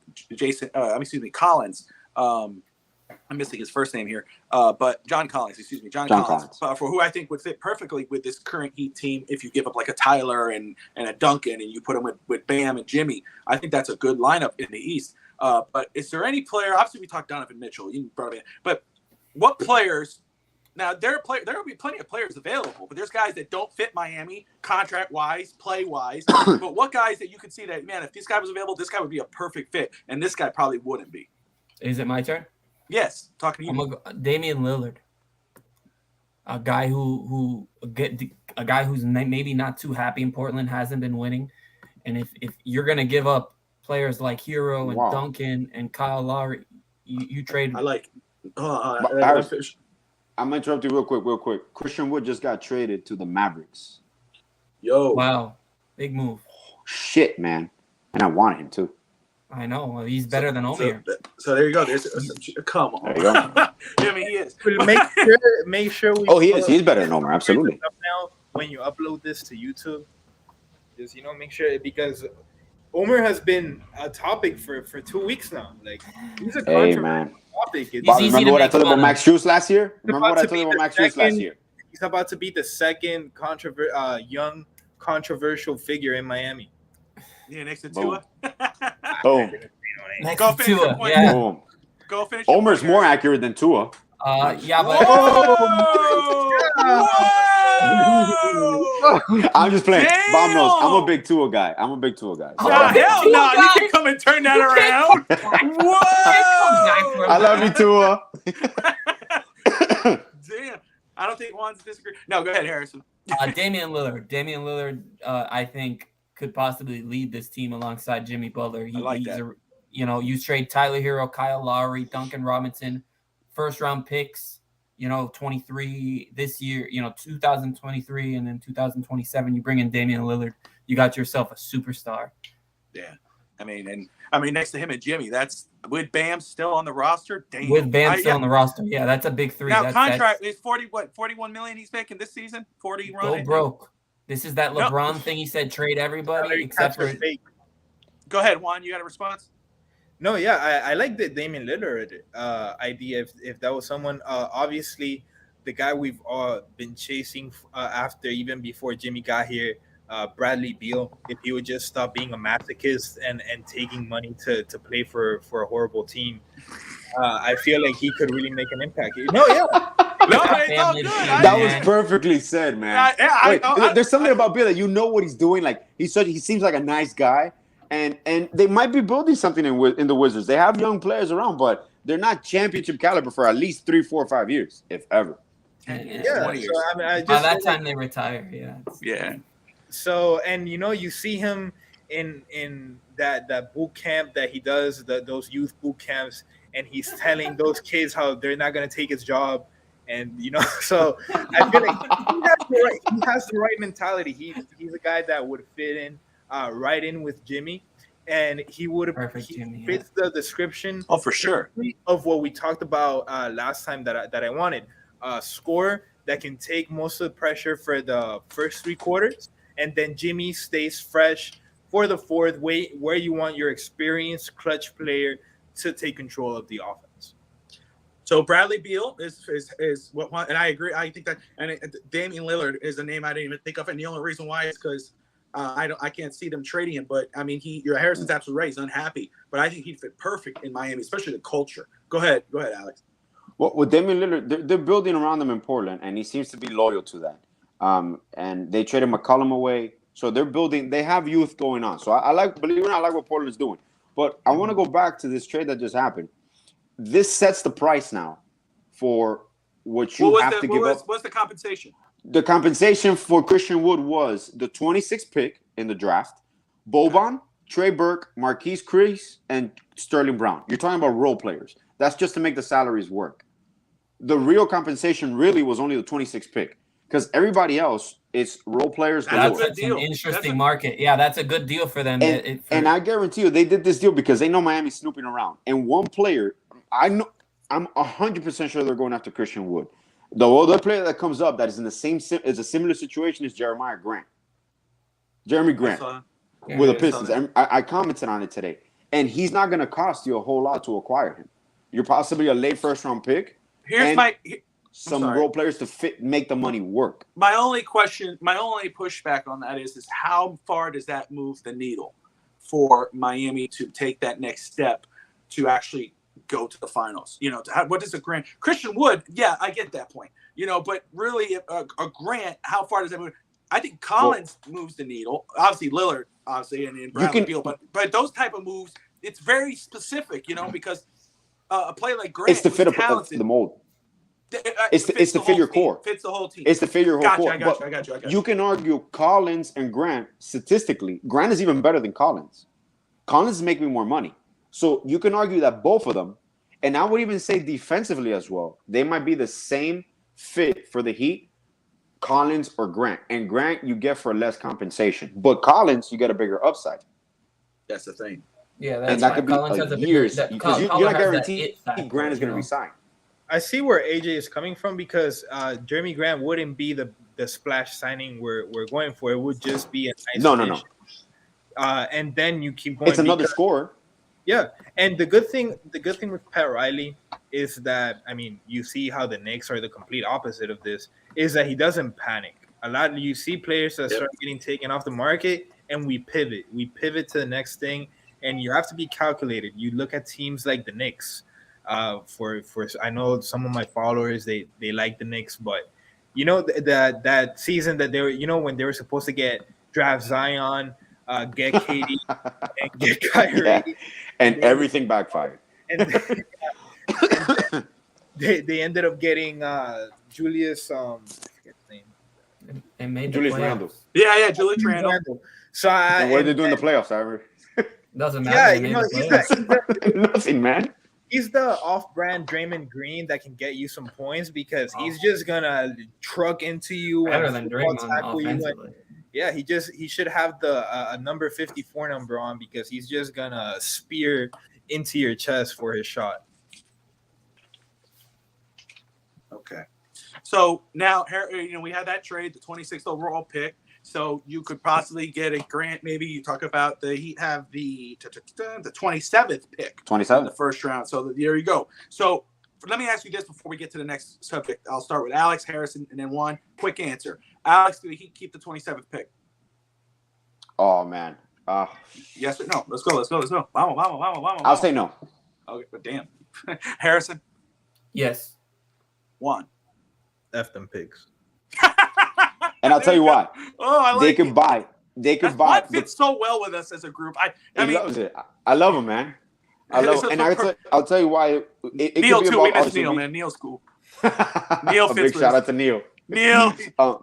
I'm missing his first name here, but John Collins. John Collins. For who I think would fit perfectly with this current Heat team. If you give up like a Tyler and a Duncan, and you put him with Bam and Jimmy, I think that's a good lineup in the East. But is there any player? Obviously, we talked Donovan Mitchell. You brought him in, but what players? Now, there will be plenty of players available, but there's guys that don't fit Miami contract-wise, play-wise. But what guys that you could see that, man, if this guy was available, this guy would be a perfect fit, and this guy probably wouldn't be. Is it my turn? Yes, talking to you. Damian Lillard, a guy who's maybe not too happy in Portland, hasn't been winning, and if you're gonna give up players like Hero and Duncan and Kyle Lowry, you trade. I like. I'm gonna interrupt you real quick. Christian Wood just got traded to the Mavericks. Yo! Wow, big move. Shit, man, and I wanted him too. I know. Well, he's better than Omir. So there you go. Come on. There you go. I mean, he is. Make sure we. Oh, he is. He's better than Omir. Absolutely. Now, when you upload this to YouTube, just make sure, because Omir has been a topic for 2 weeks now. Like, he's a controversial topic. Remember what I told you about Max Strus last year? He's about to be the second young controversial figure in Miami. Yeah, next to Tua. Boom. Go finish your point. Yeah. Boom. Go finish. Omer's more accurate than Tua. Yeah, but I'm just playing. Bomb knows. I'm a big Tua guy. Hell no! You can come and turn that around. Whoa! I love you, Tua. Damn. I don't think Juan's disagree. No, go ahead, Harrison. Damian Lillard, I think could possibly lead this team alongside Jimmy Butler. You trade Tyler Hero, Kyle Lowry, Duncan Robinson, first round picks, 23 this year, 2023, and then 2027, you bring in Damian Lillard. You got yourself a superstar. Yeah. I mean, next to him and Jimmy, that's with Bam still on the roster. Damn. With Bam still on the roster. Yeah, that's a big three. Now, contract is 41 million he's making this season? 40 running. Go broke. This is that LeBron thing. He said trade everybody except for. Go ahead, Juan. You got a response? No, yeah, I like the Damian Lillard idea. If that was someone, obviously, the guy we've been chasing after, even before Jimmy got here, Bradley Beal. If he would just stop being a masochist and taking money to play for a horrible team, I feel like he could really make an impact. No, yeah. No, it's all good. That was perfectly said, man. There's something about Bill that what he's doing. Like he seems like a nice guy, and they might be building something in the Wizards. They have young players around, but they're not championship caliber for at least 3, 4, 5 years, if ever. 20 years. So, by that time they retire. Yeah. Yeah. So, and you see him in that boot camp that he does, those youth boot camps, and he's telling those kids how they're not going to take his job. And so I feel like he has the right mentality. He's a guy that would fit in right in with Jimmy, and he fits the description. Oh, for sure. Of what we talked about last time that I wanted. Scorer that can take most of the pressure for the first 3 quarters, and then Jimmy stays fresh for the fourth, where you want your experienced clutch player to take control of the offense. So Bradley Beal is what one, and I agree. I think that, and Damian Lillard is a name I didn't even think of, and the only reason why is because I can't see them trading him. But I mean, Harrison's absolutely right. He's unhappy, but I think he'd fit perfect in Miami, especially the culture. Go ahead, Alex. Well, with Damian Lillard, they're building around him in Portland, and he seems to be loyal to that. And they traded McCollum away, so they're building. They have youth going on. So I like, believe it or not, I like what Portland's doing. But I want to go back to this trade that just happened. This sets the price now for what you have to give up. What's the compensation? The compensation for Christian Wood was the 26th pick in the draft, Boban, Trey Burke, Marquise Chris, and Sterling Brown. You're talking about role players. That's just to make the salaries work. The real compensation really was only the 26th pick because everybody else is role players. That's an interesting market. Yeah, that's a good deal for them. And I guarantee you, they did this deal because they know Miami's snooping around. And one player, I'm 100% sure they're going after Christian Wood. The other player that comes up that is in the same is a similar situation is Jeremy Grant with the Pistons. I commented on it today, and he's not going to cost you a whole lot to acquire him. You're possibly a late first-round pick. Here's some role players to make the money work. My only pushback on that is how far does that move the needle for Miami to take that next step to actually go to the finals? What is a Grant? Christian Wood, yeah, I get that point. But really, a Grant, how far does that move? I think Collins moves the needle. Obviously, Lillard, and Bradley Beal. But those type of moves, it's very specific, because a player like Grant, it's to fit the mold. It's to fit your core. Fits the whole team. It's to fit your whole core. I got you. You can argue Collins and Grant statistically. Grant is even better than Collins. Collins is making more money. So you can argue that both of them, and I would even say defensively as well, they might be the same fit for the Heat, Collins or Grant. And Grant you get for less compensation. But Collins, you get a bigger upside. That's the thing. Yeah, that's and that could be years. Because you're not guaranteed Grant is going to resign. I see where AJ is coming from because Jeremy Grant wouldn't be the splash signing we're going for. It would just be a nice No. And then you keep going. It's another scorer. Yeah, and the good thing with Pat Riley is that you see how the Knicks are the complete opposite of this. Is that he doesn't panic. You see players that start getting taken off the market, and we pivot. We pivot to the next thing, and you have to be calculated. You look at teams like the Knicks. For I know some of my followers they like the Knicks, but that season that they were when they were supposed to draft Zion, get KD, and get Kyrie, and everything backfired. And they ended up getting Julius. I forget his name. And made Julius Randle. Yeah, Julius Randle. So what did they do in the playoffs, Ivor? Doesn't matter. Yeah, he's nothing, man. He's the off-brand Draymond Green that can get you some points because he's just gonna truck into you better and than Draymond offensively. Yeah, he should have the number 54 number on because he's just gonna spear into your chest for his shot. Okay, so now we had that trade, the 26th overall pick. So you could possibly get a Grant. Maybe you talk about the Heat have the 27th pick, 27th in the first round. So there you go. So let me ask you this before we get to the next subject. I'll start with Alex, Harrison, and then one quick answer. Alex, do the Heat keep the 27th pick? Oh man. Yes or no? Let's go. Vamos. I'll say no. Okay, but damn. Harrison. Yes. One. F them picks. And I'll tell you why. I like they could buy. That fits so well with us as a group. I mean, loves it. I love him, man. I love him. And I'll tell you why. Neil too. We miss Neil, man. Neil's cool. Neil fits. Big shout out to Neil. Neil,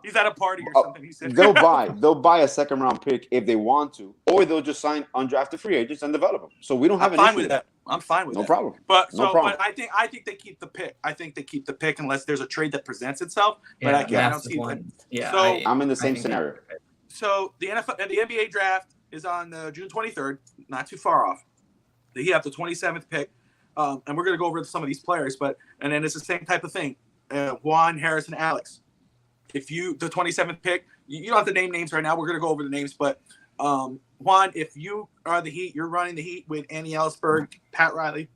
he's at a party or something. He said they'll buy a second round pick if they want to, or they'll just sign undrafted free agents and develop them. So we don't have an issue with that. I'm fine with that. No problem. But I think they keep the pick. I think they keep the pick unless there's a trade that presents itself. But I don't see that. Yeah. So I'm in the same scenario. So the NFL and the NBA draft is on June 23rd, not too far off. They have the 27th pick, and we're going to go over some of these players. And then it's the same type of thing. Juan, Harrison, Alex. If the 27th pick, you don't have to name names right now. We're going to go over the names, but Juan, if you are the Heat, you're running the Heat with Andy Ellisberg, Pat Riley,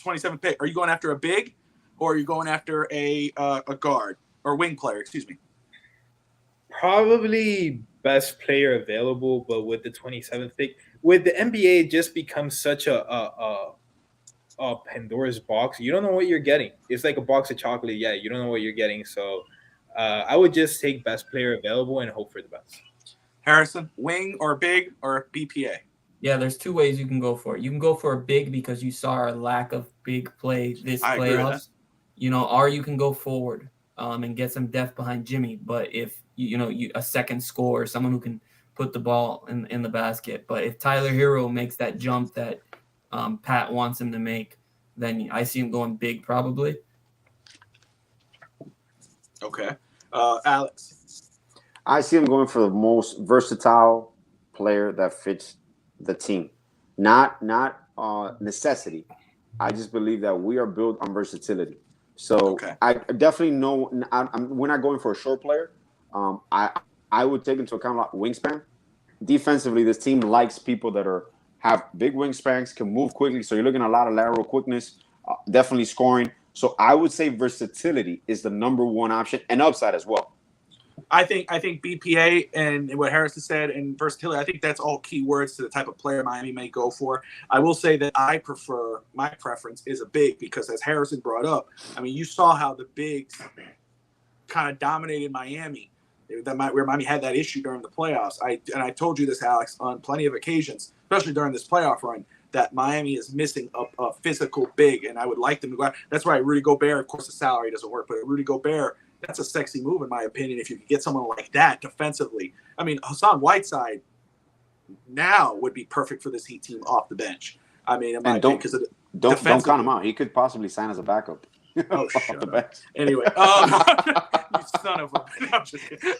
27th pick. Are you going after a big, or are you going after a guard or wing player? Excuse me. Probably best player available, but with the 27th pick, with the NBA, it just becomes such a Pandora's box. You don't know what you're getting. It's like a box of chocolate. Yeah, you don't know what you're getting. So I would just take best player available and hope for the best. Harrison, wing or big or BPA? Yeah, there's two ways you can go for it. You can go for a big because you saw our lack of big play this playoffs, or you can go forward and get some depth behind Jimmy. But if you a second scorer, someone who can put the ball in the basket. But if Tyler Hero makes that jump that Pat wants him to make, then I see him going big probably. Okay. Alex? I see him going for the most versatile player that fits the team. Not necessity. I just believe that we are built on versatility. So I definitely know we're not going for a short player. I would take into account wingspan. Defensively, this team likes people that have big wingspans, can move quickly. So you're looking at a lot of lateral quickness, definitely scoring. So I would say versatility is the number one option and upside as well. I think BPA and what Harrison said and versatility, I think that's all key words to the type of player Miami may go for. I will say that my preference is a big because as Harrison brought up, I mean, you saw how the bigs kind of dominated Miami. Where Miami had that issue during the playoffs. I told you this, Alex, on plenty of occasions, especially during this playoff run, that Miami is missing a physical big, and I would like them to go out. That's why Rudy Gobert, of course, the salary doesn't work, but Rudy Gobert, that's a sexy move in my opinion. If you could get someone like that defensively, I mean, Hassan Whiteside now would be perfect for this Heat team off the bench. I mean, don't count him out. He could possibly sign as a backup. Oh, shut up. Anyway, you son of a. No, I'm just kidding.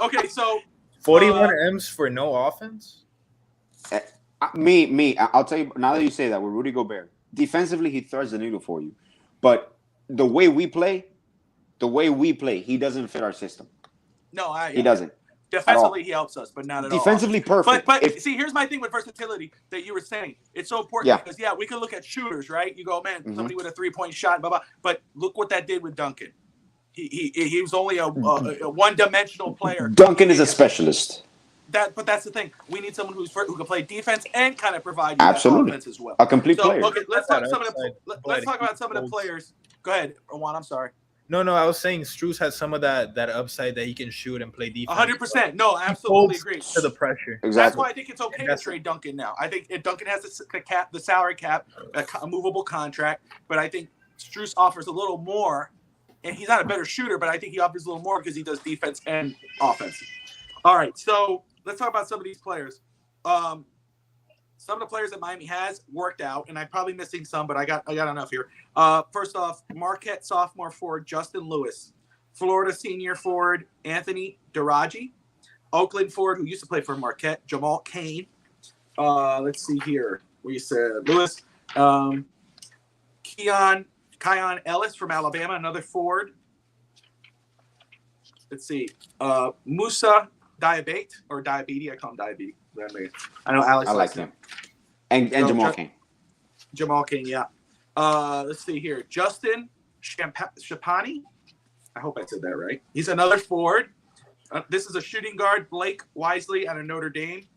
Okay, so 41 M's for no offense. I'll tell you now that you say that with Rudy Gobert, defensively he threads the needle for you, but the way we play, he doesn't fit our system. No, he doesn't. Defensively, he helps us, but not at all. Defensively, perfect. But see, here's my thing with versatility that you were saying. It's so important because, we can look at shooters, right? You go, man, somebody with a 3-point shot, blah, blah. But look what that did with Duncan. He was only a one-dimensional player. Duncan is a specialist. But that's the thing. We need someone who can play defense and kind of provide you that offense as well. A complete player. Okay, let's talk about some of the players. Go ahead, Juan. I'm sorry. No, I was saying Strus has some of that upside that he can shoot and play defense. 100%. No, absolutely agree. To the pressure. Exactly. That's why I think it's okay to trade Duncan now. I think Duncan has the salary cap, a movable contract, but I think Strus offers a little more, and he's not a better shooter, but I think he offers a little more because he does defense and offense. All right, so let's talk about some of these players. Some of the players that Miami has worked out, and I'm probably missing some, but I got enough here. First off, Marquette sophomore forward Justin Lewis, Florida senior forward Anthony Diraji, Oakland forward who used to play for Marquette Jamal Cain. Let's see here. We said Lewis, Keon Ellis from Alabama, another forward. Let's see, Musa Diabate or Diabetes. I call him Diabetes. I know Alex. I like him. And Jamal Cain. Jamal Cain, yeah. Let's see here. Justin Shapani. I hope I said that right. He's another forward. This is a shooting guard, Blake Wisely out of Notre Dame.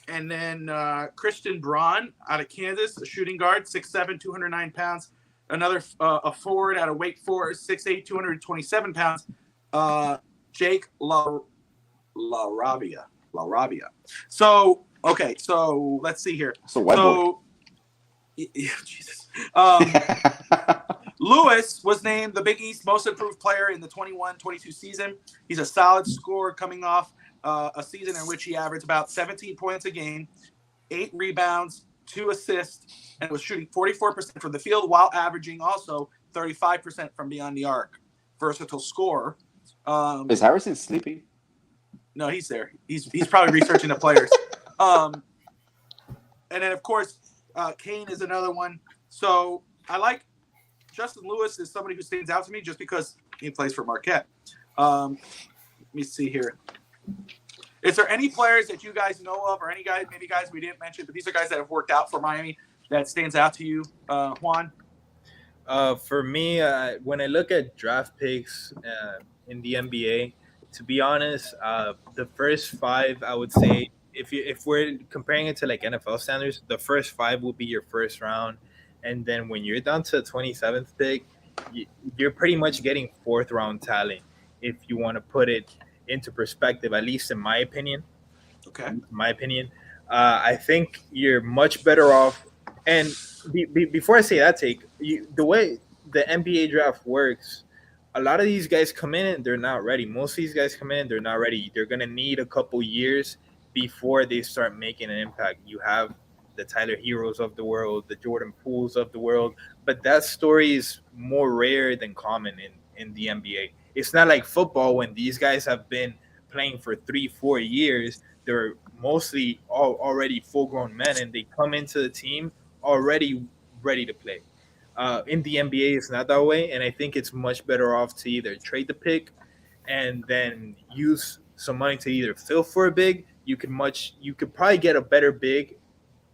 And then Christian Braun out of Kansas, a shooting guard, 6'7", 209 pounds. Another a forward out of Wake Forest, 6'8", 227 pounds. Jake LaRabia. So, okay, so let's see here. Jesus. Lewis was named the Big East Most Improved Player in the 21-22 season. He's a solid scorer coming off a season in which he averaged about 17 points a game, 8 rebounds, 2 assists, and was shooting 44% from the field while averaging also 35% from beyond the arc. Versatile scorer. Is Harrison sleeping? No, he's there. He's probably researching the players. And then, of course, Kane is another one. So I like Justin Lewis is somebody who stands out to me just because he plays for Marquette. Let me see here. Is there any players that you guys know of or any guys we didn't mention, but these are guys that have worked out for Miami that stands out to you, Juan? For me, when I look at draft picks in the NBA, to be honest, the first 5, I would say, if we're comparing it to like NFL standards, the first 5 will be your first round, and then when you're down to the 27th pick, you're pretty much getting 4th round talent. If you want to put it into perspective, at least in my opinion. Okay. I think you're much better off. And before I say that take, the way the NBA draft works, a lot of these guys come in and they're not ready. Most of these guys come in and they're not ready. They're going to need a couple years before they start making an impact. You have the Tyler Heroes of the world, the Jordan Pooles of the world, but that story is more rare than common in the NBA. It's not like football when these guys have been playing for 3-4 years. They're mostly already full-grown men, and they come into the team already ready to play. In the NBA, it's not that way, and I think it's much better off to either trade the pick and then use some money to either fill for a big. You could probably get a better big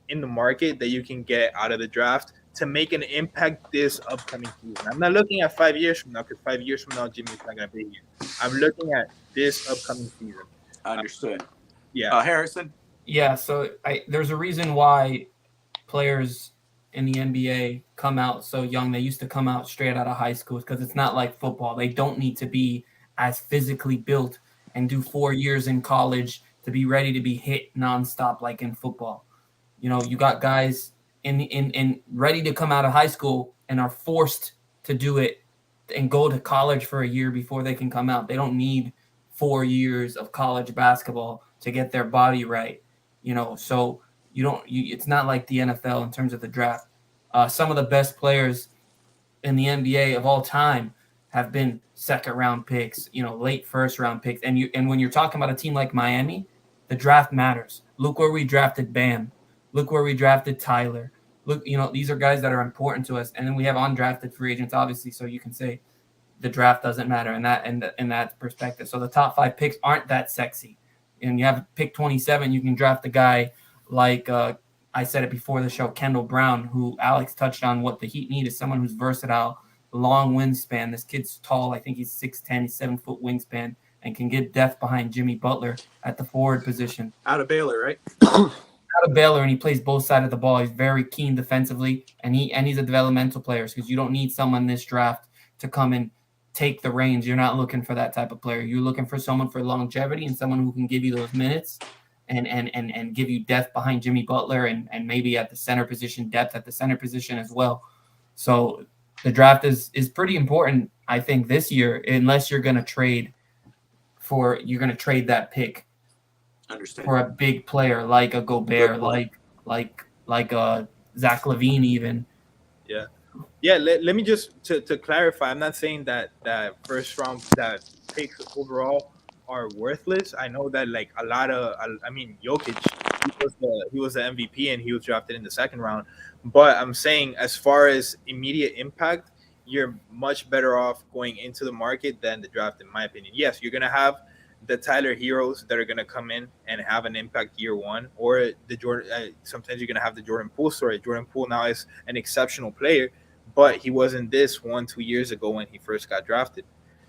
in the market that you can get out of the draft to make an impact this upcoming season. I'm not looking at 5 years from now, because 5 years from now, Jimmy's not going to be here. I'm looking at this upcoming season. Understood. Yeah. Harrison? Yeah, so there's a reason why players in the NBA come out so young. They used to come out straight out of high school because it's not like football. They don't need to be as physically built and do 4 years in college to be ready to be hit nonstop like in football. You know, you got guys in ready to come out of high school and are forced to do it and go to college for a year before they can come out. They don't need 4 years of college basketball to get their body right. You know, so it's not like the NFL in terms of the draft. Some of the best players in the NBA of all time have been second round picks, you know, late first round picks. And when you're talking about a team like Miami, the draft matters. Look where we drafted Bam. Look where we drafted Tyler. Look, you know, these are guys that are important to us. And then we have undrafted free agents, obviously. So you can say the draft doesn't matter in that perspective. So the top 5 picks aren't that sexy. And you have pick 27, you can draft a guy like I said it before the show, Kendall Brown, who Alex touched on. What the Heat need is someone who's versatile, long wingspan. This kid's tall. I think he's 6'10", he's 7-foot wingspan, and can get depth behind Jimmy Butler at the forward position. Out of Baylor, right? Out of Baylor, and he plays both sides of the ball. He's very keen defensively, and he's a developmental player because you don't need someone in this draft to come and take the reins. You're not looking for that type of player. You're looking for someone for longevity and someone who can give you those minutes and give you depth behind Jimmy Butler and maybe at the center position, depth at the center position as well. So the draft is pretty important, I think, this year, unless you're going to trade that pick. Understand. For a big player like a Gobert, like a Zach LaVine even. Yeah. Let me just to clarify. I'm not saying that first round that picks overall are worthless. I know that like a lot of, I mean, Jokic, he was the MVP and he was drafted in the second round. But I'm saying as far as immediate impact, you're much better off going into the market than the draft, in my opinion. Yes, you're gonna have the Tyler Heroes that are going to come in and have an impact year one, or the Jordan. Sometimes you're going to have the Jordan Poole story. Jordan Poole now is an exceptional player, but he wasn't this 1-2 years ago when he first got drafted.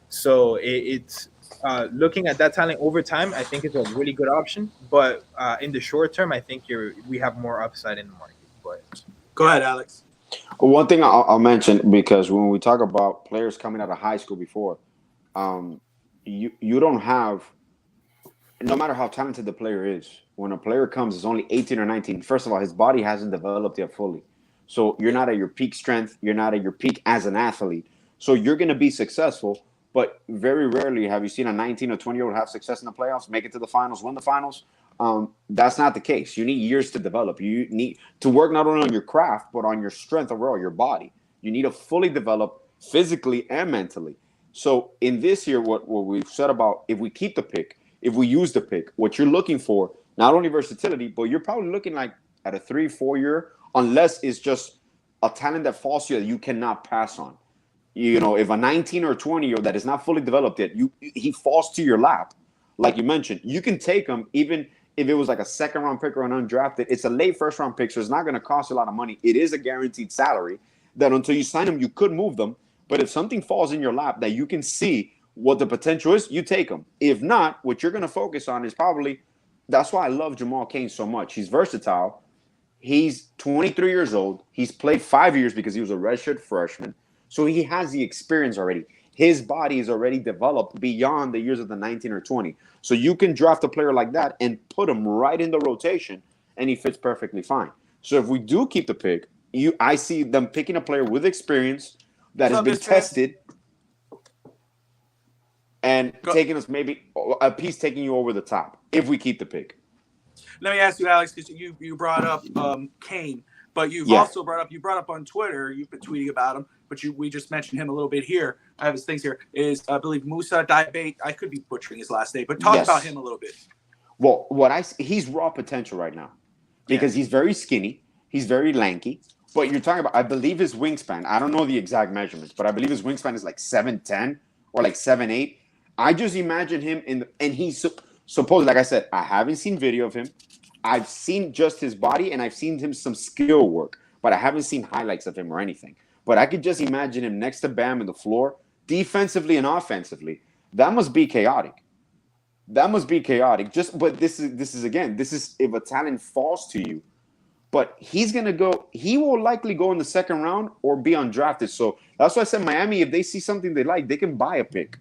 So it's looking at that talent over time. I think it's a really good option, but in the short term, I think we have more upside in the market. But go ahead, Alex. One thing I'll mention, because when we talk about players coming out of high school before, you don't have, no matter how talented the player is, when a player comes is only 18 or 19, first of all, his body hasn't developed yet fully. So you're not at your peak strength. You're not at your peak as an athlete. So you're going to be successful, but very rarely have you seen a 19 or 20-year-old have success in the playoffs, make it to the finals, win the finals. That's not the case. You need years to develop. You need to work not only on your craft, but on your strength overall, your body. You need to fully develop physically and mentally. So in this year, what we've said about if we keep the pick, if we use the pick, what you're looking for, not only versatility, but you're probably looking like at a 3-4 year, unless it's just a talent that falls to you that you cannot pass on. You know, if a 19 or 20-year-old that is not fully developed yet, he falls to your lap, like you mentioned, you can take him even if it was like a second-round pick or an undrafted. It's a late first-round pick, so it's not going to cost you a lot of money. It is a guaranteed salary that until you sign him, you could move them. But if something falls in your lap that you can see what the potential is, you take him. If not, what you're going to focus on is probably, that's why I love Jamal Cain so much. He's versatile. He's 23 years old. He's played 5 years because he was a redshirt freshman. So he has the experience already. His body is already developed beyond the years of the 19 or 20. So you can draft a player like that and put him right in the rotation, and he fits perfectly fine. So if we do keep the pick, I see them picking a player with experience that has been tested and taking us maybe a piece taking you over the top if we keep the pick. Let me ask you, Alex, because you brought up Kane, but you've also brought up on Twitter, you've been tweeting about him, but we just mentioned him a little bit here. I have his things here. Is I believe Musa Diabate. I could be butchering his last name, but talk about him a little bit. Well, he's raw potential right now because he's very skinny, he's very lanky. But you're talking about, I believe his wingspan, I don't know the exact measurements, but I believe his wingspan is like 7'10" or like 7'8". I just imagine him and he's supposed, like I said, I haven't seen video of him. I've seen just his body and I've seen him some skill work, but I haven't seen highlights of him or anything. But I could just imagine him next to Bam in the floor, defensively and offensively. That must be chaotic. But this is if a talent falls to you. But he will likely go in the second round or be undrafted. So that's why I said Miami, if they see something they like, they can buy a pick.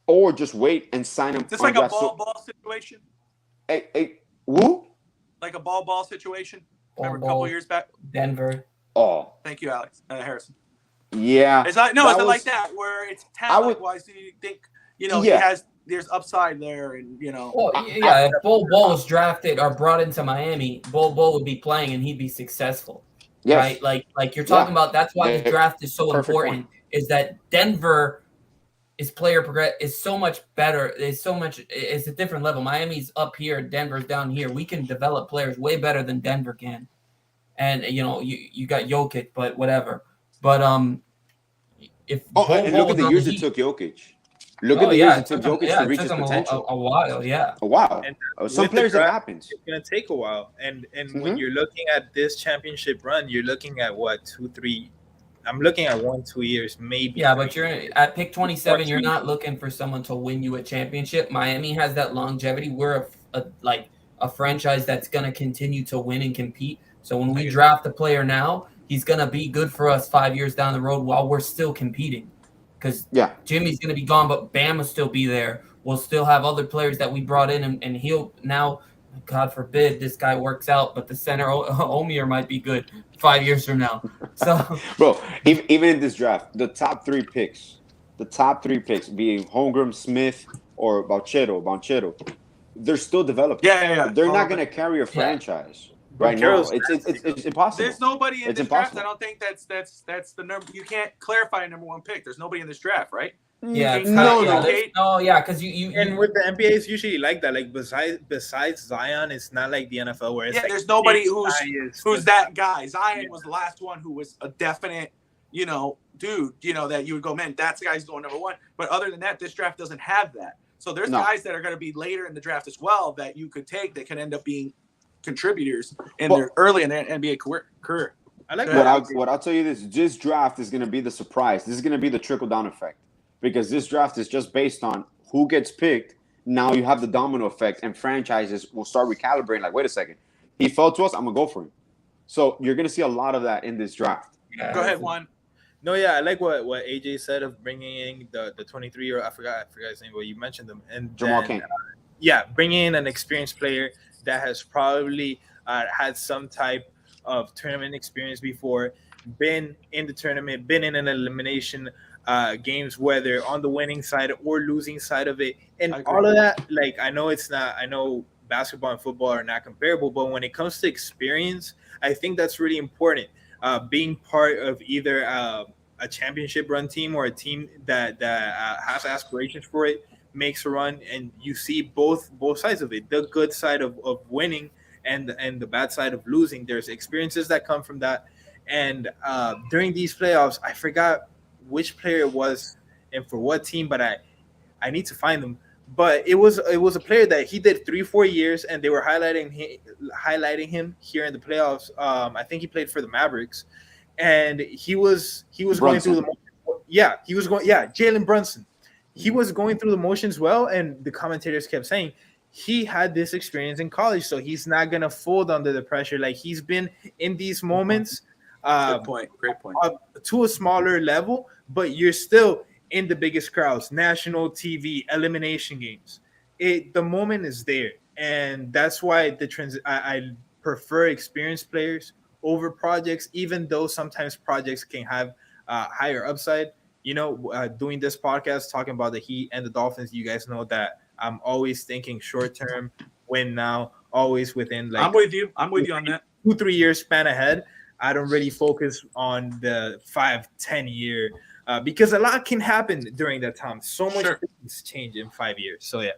Or just wait and sign him. Just like a ball situation? Who? Like a ball situation? Remember a couple years back? Denver. Oh. Thank you, Alex. Harrison. Yeah. It's like that where it's talent-wise, do you think, there's upside there and, Well, if Bol was drafted or brought into Miami, Bol would be playing and he'd be successul. Yes. Right? Like you're talking about, that's why the draft is so important, is that Denver is so much better. It's a different level. Miami's up here, Denver's down here. We can develop players way better than Denver can. And you got Jokic, but whatever. But if look at the years it took Jokic. Look at the years it took Jokic to reach his potential. A while. And some players it happens. It's gonna take a while. And when you're looking at this championship run, you're looking at what, 2-3. I'm looking at 1-2 years, maybe. Yeah, but you're at pick 27. You're not looking for someone to win you a championship. Miami has that longevity. We're a franchise that's gonna continue to win and compete. So when we draft a player now, he's going to be good for us 5 years down the road while we're still competing. Because Jimmy's going to be gone, but Bam will still be there. We'll still have other players that we brought in, and he'll now, God forbid, this guy works out, but the center, Omier, might be good 5 years from now. So, bro, even in this draft, the top three picks, being Holmgren, Smith, or Banchero, they're still developing. Yeah. They're not going to carry a franchise. Right now, it's impossible. There's nobody in this draft. I don't think that's the number. You can't clarify a number one pick. There's nobody in this draft, right? Yeah, because you and with the NBA, it's usually like that. Like besides Zion, it's not like the NFL where it's there's nobody who's that guy. Zion was the last one who was a definite, dude, that you would go, man, that's the guy's going number one. But other than that, this draft doesn't have that. So there's guys that are going to be later in the draft as well that you could take that can end up being contributors early in their NBA career. I like what I'll tell you this draft is going to be the surprise. This is going to be the trickle-down effect because this draft is just based on who gets picked. Now you have the domino effect and franchises will start recalibrating like, wait a second, he fell to us, I'm going to go for him. So you're going to see a lot of that in this draft. Yeah. Go ahead, Juan. No, I like what AJ said of bringing in the 23-year-old. I forgot his name, but you mentioned them. And Jamal Cain. Bringing in an experienced player that has probably had some type of tournament experience before, been in the tournament, been in an elimination games, whether on the winning side or losing side of it. And all of that, like, I know basketball and football are not comparable, but when it comes to experience, I think that's really important. Being part of either a championship run team or a team that has aspirations for it, makes a run, and you see both sides of it, the good side of winning and the bad side of losing. There's experiences that come from that. And during these playoffs, I forgot which player it was and for what team, but I need to find them. But it was a player that he did 3-4 years, and they were highlighting him here in the playoffs. I think he played for the Mavericks, and he was going through Jalen Brunson. he was going through the motions well, and the commentators kept saying he had this experience in college, so he's not gonna fold under the pressure. Like he's been in these moments. Great point. To a smaller level, but you're still in the biggest crowds, national TV, elimination games. The moment is there, and that's why I prefer experienced players over projects, even though sometimes projects can have higher upside. Doing this podcast, talking about the Heat and the Dolphins, you guys know that I'm always thinking short term, win now, always within I'm with you on that. 2-3 years span ahead. I don't really focus on the 5-10 year because a lot can happen during that time. So much things change in 5 years. So yeah.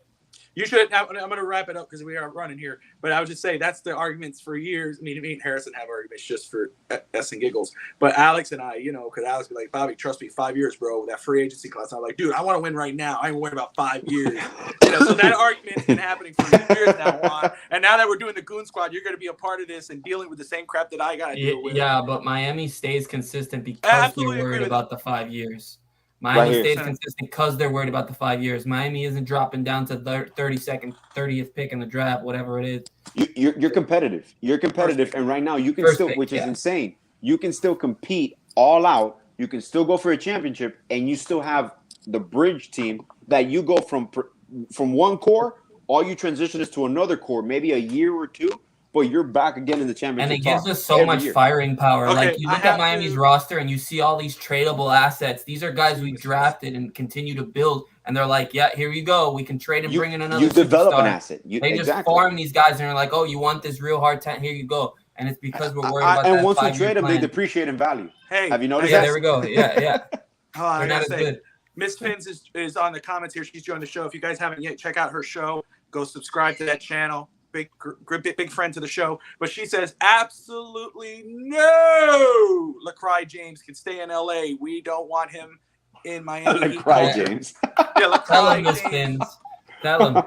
You should. I'm going to wrap it up because we are running here. But I would just say that's the arguments for years. I mean, me and Harrison have arguments just for S and giggles. But Alex and I, because Alex be like, Bobby, trust me, 5 years, bro. That free agency class. I'm like, dude, I want to win right now. I ain't worried about 5 years. So that argument's been happening for years now, Juan. And now that we're doing the Goon Squad, you're going to be a part of this and dealing with the same crap that I got to deal with. Yeah, but Miami stays consistent because they're worried about the 5 years. Miami stays consistent because they're worried about the 5 years. Miami isn't dropping down to the 30th pick in the draft, whatever it is. You're competitive. You're competitive, and right now you can still, which is insane. You can still compete all out. You can still go for a championship, and you still have the bridge team that you go from one core. All you transition is to another core, maybe a year or two. But you're back again in the championship. And it gives us so much firing power. Okay, like you look at Miami's roster and you see all these tradable assets. These are guys we drafted and continue to build. And they're like, yeah, here you go. We can trade and bring in another. You develop an asset. They just farm these guys and they're like, oh, you want this real hard time? Here you go. And it's because we're worried about that. And once we trade them, they depreciate in value. Hey, have you noticed that? that? There we go. Yeah. They're not as good. Miss Fins is on the comments here. She's joined the show. If you guys haven't yet, check out her show. Go subscribe to that channel. Big friend to the show, but she says absolutely no. LaCry James can stay in LA. We don't want him in Miami. LaCry James. Yeah, LaCry James. Tell him.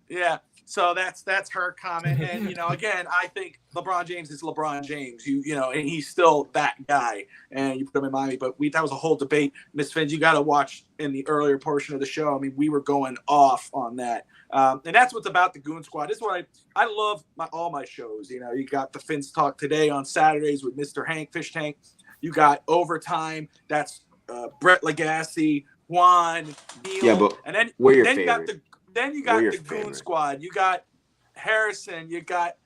Yeah. So that's her comment, and again, I think LeBron James is LeBron James. And he's still that guy, and you put him in Miami. But that was a whole debate, Miss Fins. You got to watch in the earlier portion of the show. I mean, we were going off on that. And that's what's about the Goon Squad. This is what I love all my shows. You got the Fins Talk today on Saturdays with Mr. Hank Fish Tank. You got Overtime. That's Brett Legacy, Juan, Beal. Yeah, but and then you got the Goon Squad. You got Harrison. You got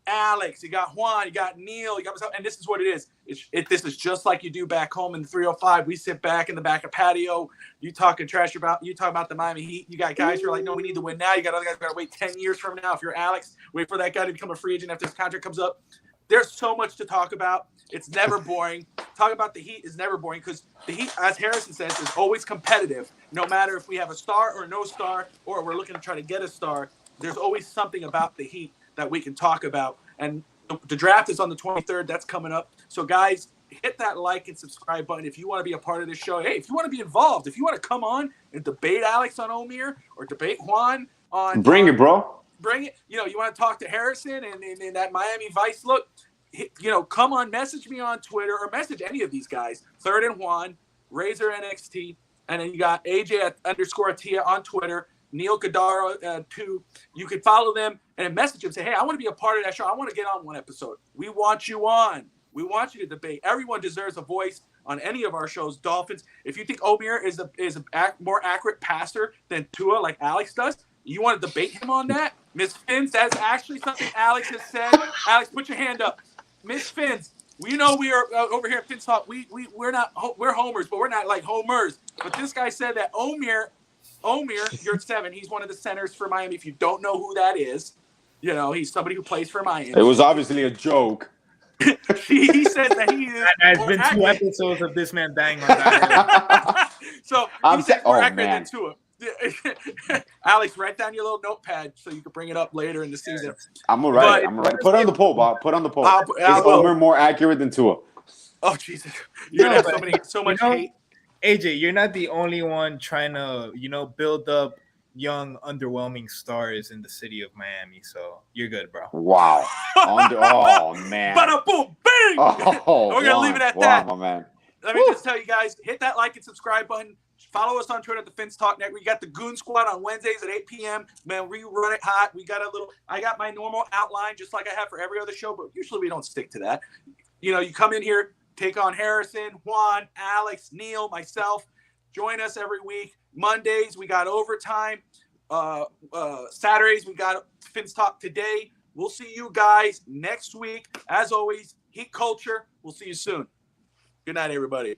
Alex. You got Juan. You got Neil. You got myself. And this is what it is. This is just like you do back home in the 305. We sit back in the back of patio. You talking about the Miami Heat. You got guys who are like, no, we need to win now. You got other guys who got to wait 10 years from now. If you're Alex, wait for that guy to become a free agent after his contract comes up. There's so much to talk about. It's never boring. Talking about the Heat is never boring because the Heat, as Harrison says, is always competitive. No matter if we have a star or no star, or we're looking to try to get a star, there's always something about the Heat that we can talk about. And the draft is on the 23rd. That's coming up. So, guys, hit that like and subscribe button if you want to be a part of this show. Hey, if you want to be involved, if you want to come on and debate Alex on Omier or debate Juan on – Bring it, bro. Bring it. You want to talk to Harrison and that Miami Vice look, come on, message me on Twitter or message any of these guys, Third and Juan, Razor NXT, and then you got AJ _Atia on Twitter, Neil Gadara 2. You can follow them and message them. Say, hey, I want to be a part of that show. I want to get on one episode. We want you on. We want you to debate. Everyone deserves a voice on any of our shows. Dolphins. If you think Omier is a more accurate passer than Tua, like Alex does, you want to debate him on that? Miss Fins, that's actually something Alex has said. Alex, put your hand up. Miss Fins, we know we are over here at Fins Talk. We're homers, but we're not like homers. But this guy said that Omier, you're 7. He's one of the centers for Miami. If you don't know who that is, he's somebody who plays for Miami. It was obviously a joke. He says that he is. There's been 2 episodes of this man banging on that. So he's more accurate than Tua. Alex, write down your little notepad so you can bring it up later in the season. I'm gonna write. Put on the poll, Bob. Put on the poll. Is Omer more accurate than Tua? Oh Jesus! You're gonna have so much hate. AJ, you're not the only one trying to, build up young, underwhelming stars in the city of Miami. So you're good, bro. Wow. Oh man. Bada boom, bang. Oh, we're gonna leave it at that. Wow, my man. Let me just tell you guys, hit that like and subscribe button. Follow us on Twitter at the Fins Talk Network. We got the Goon Squad on Wednesdays at 8 p.m. Man, we run it hot. I got my normal outline just like I have for every other show, but usually we don't stick to that. You come in here, take on Harrison, Juan, Alex, Neil, myself. Join us every week. Mondays, we got overtime. Saturdays, we got Fins Talk Today. We'll see you guys next week. As always, Heat Culture. We'll see you soon. Good night, everybody.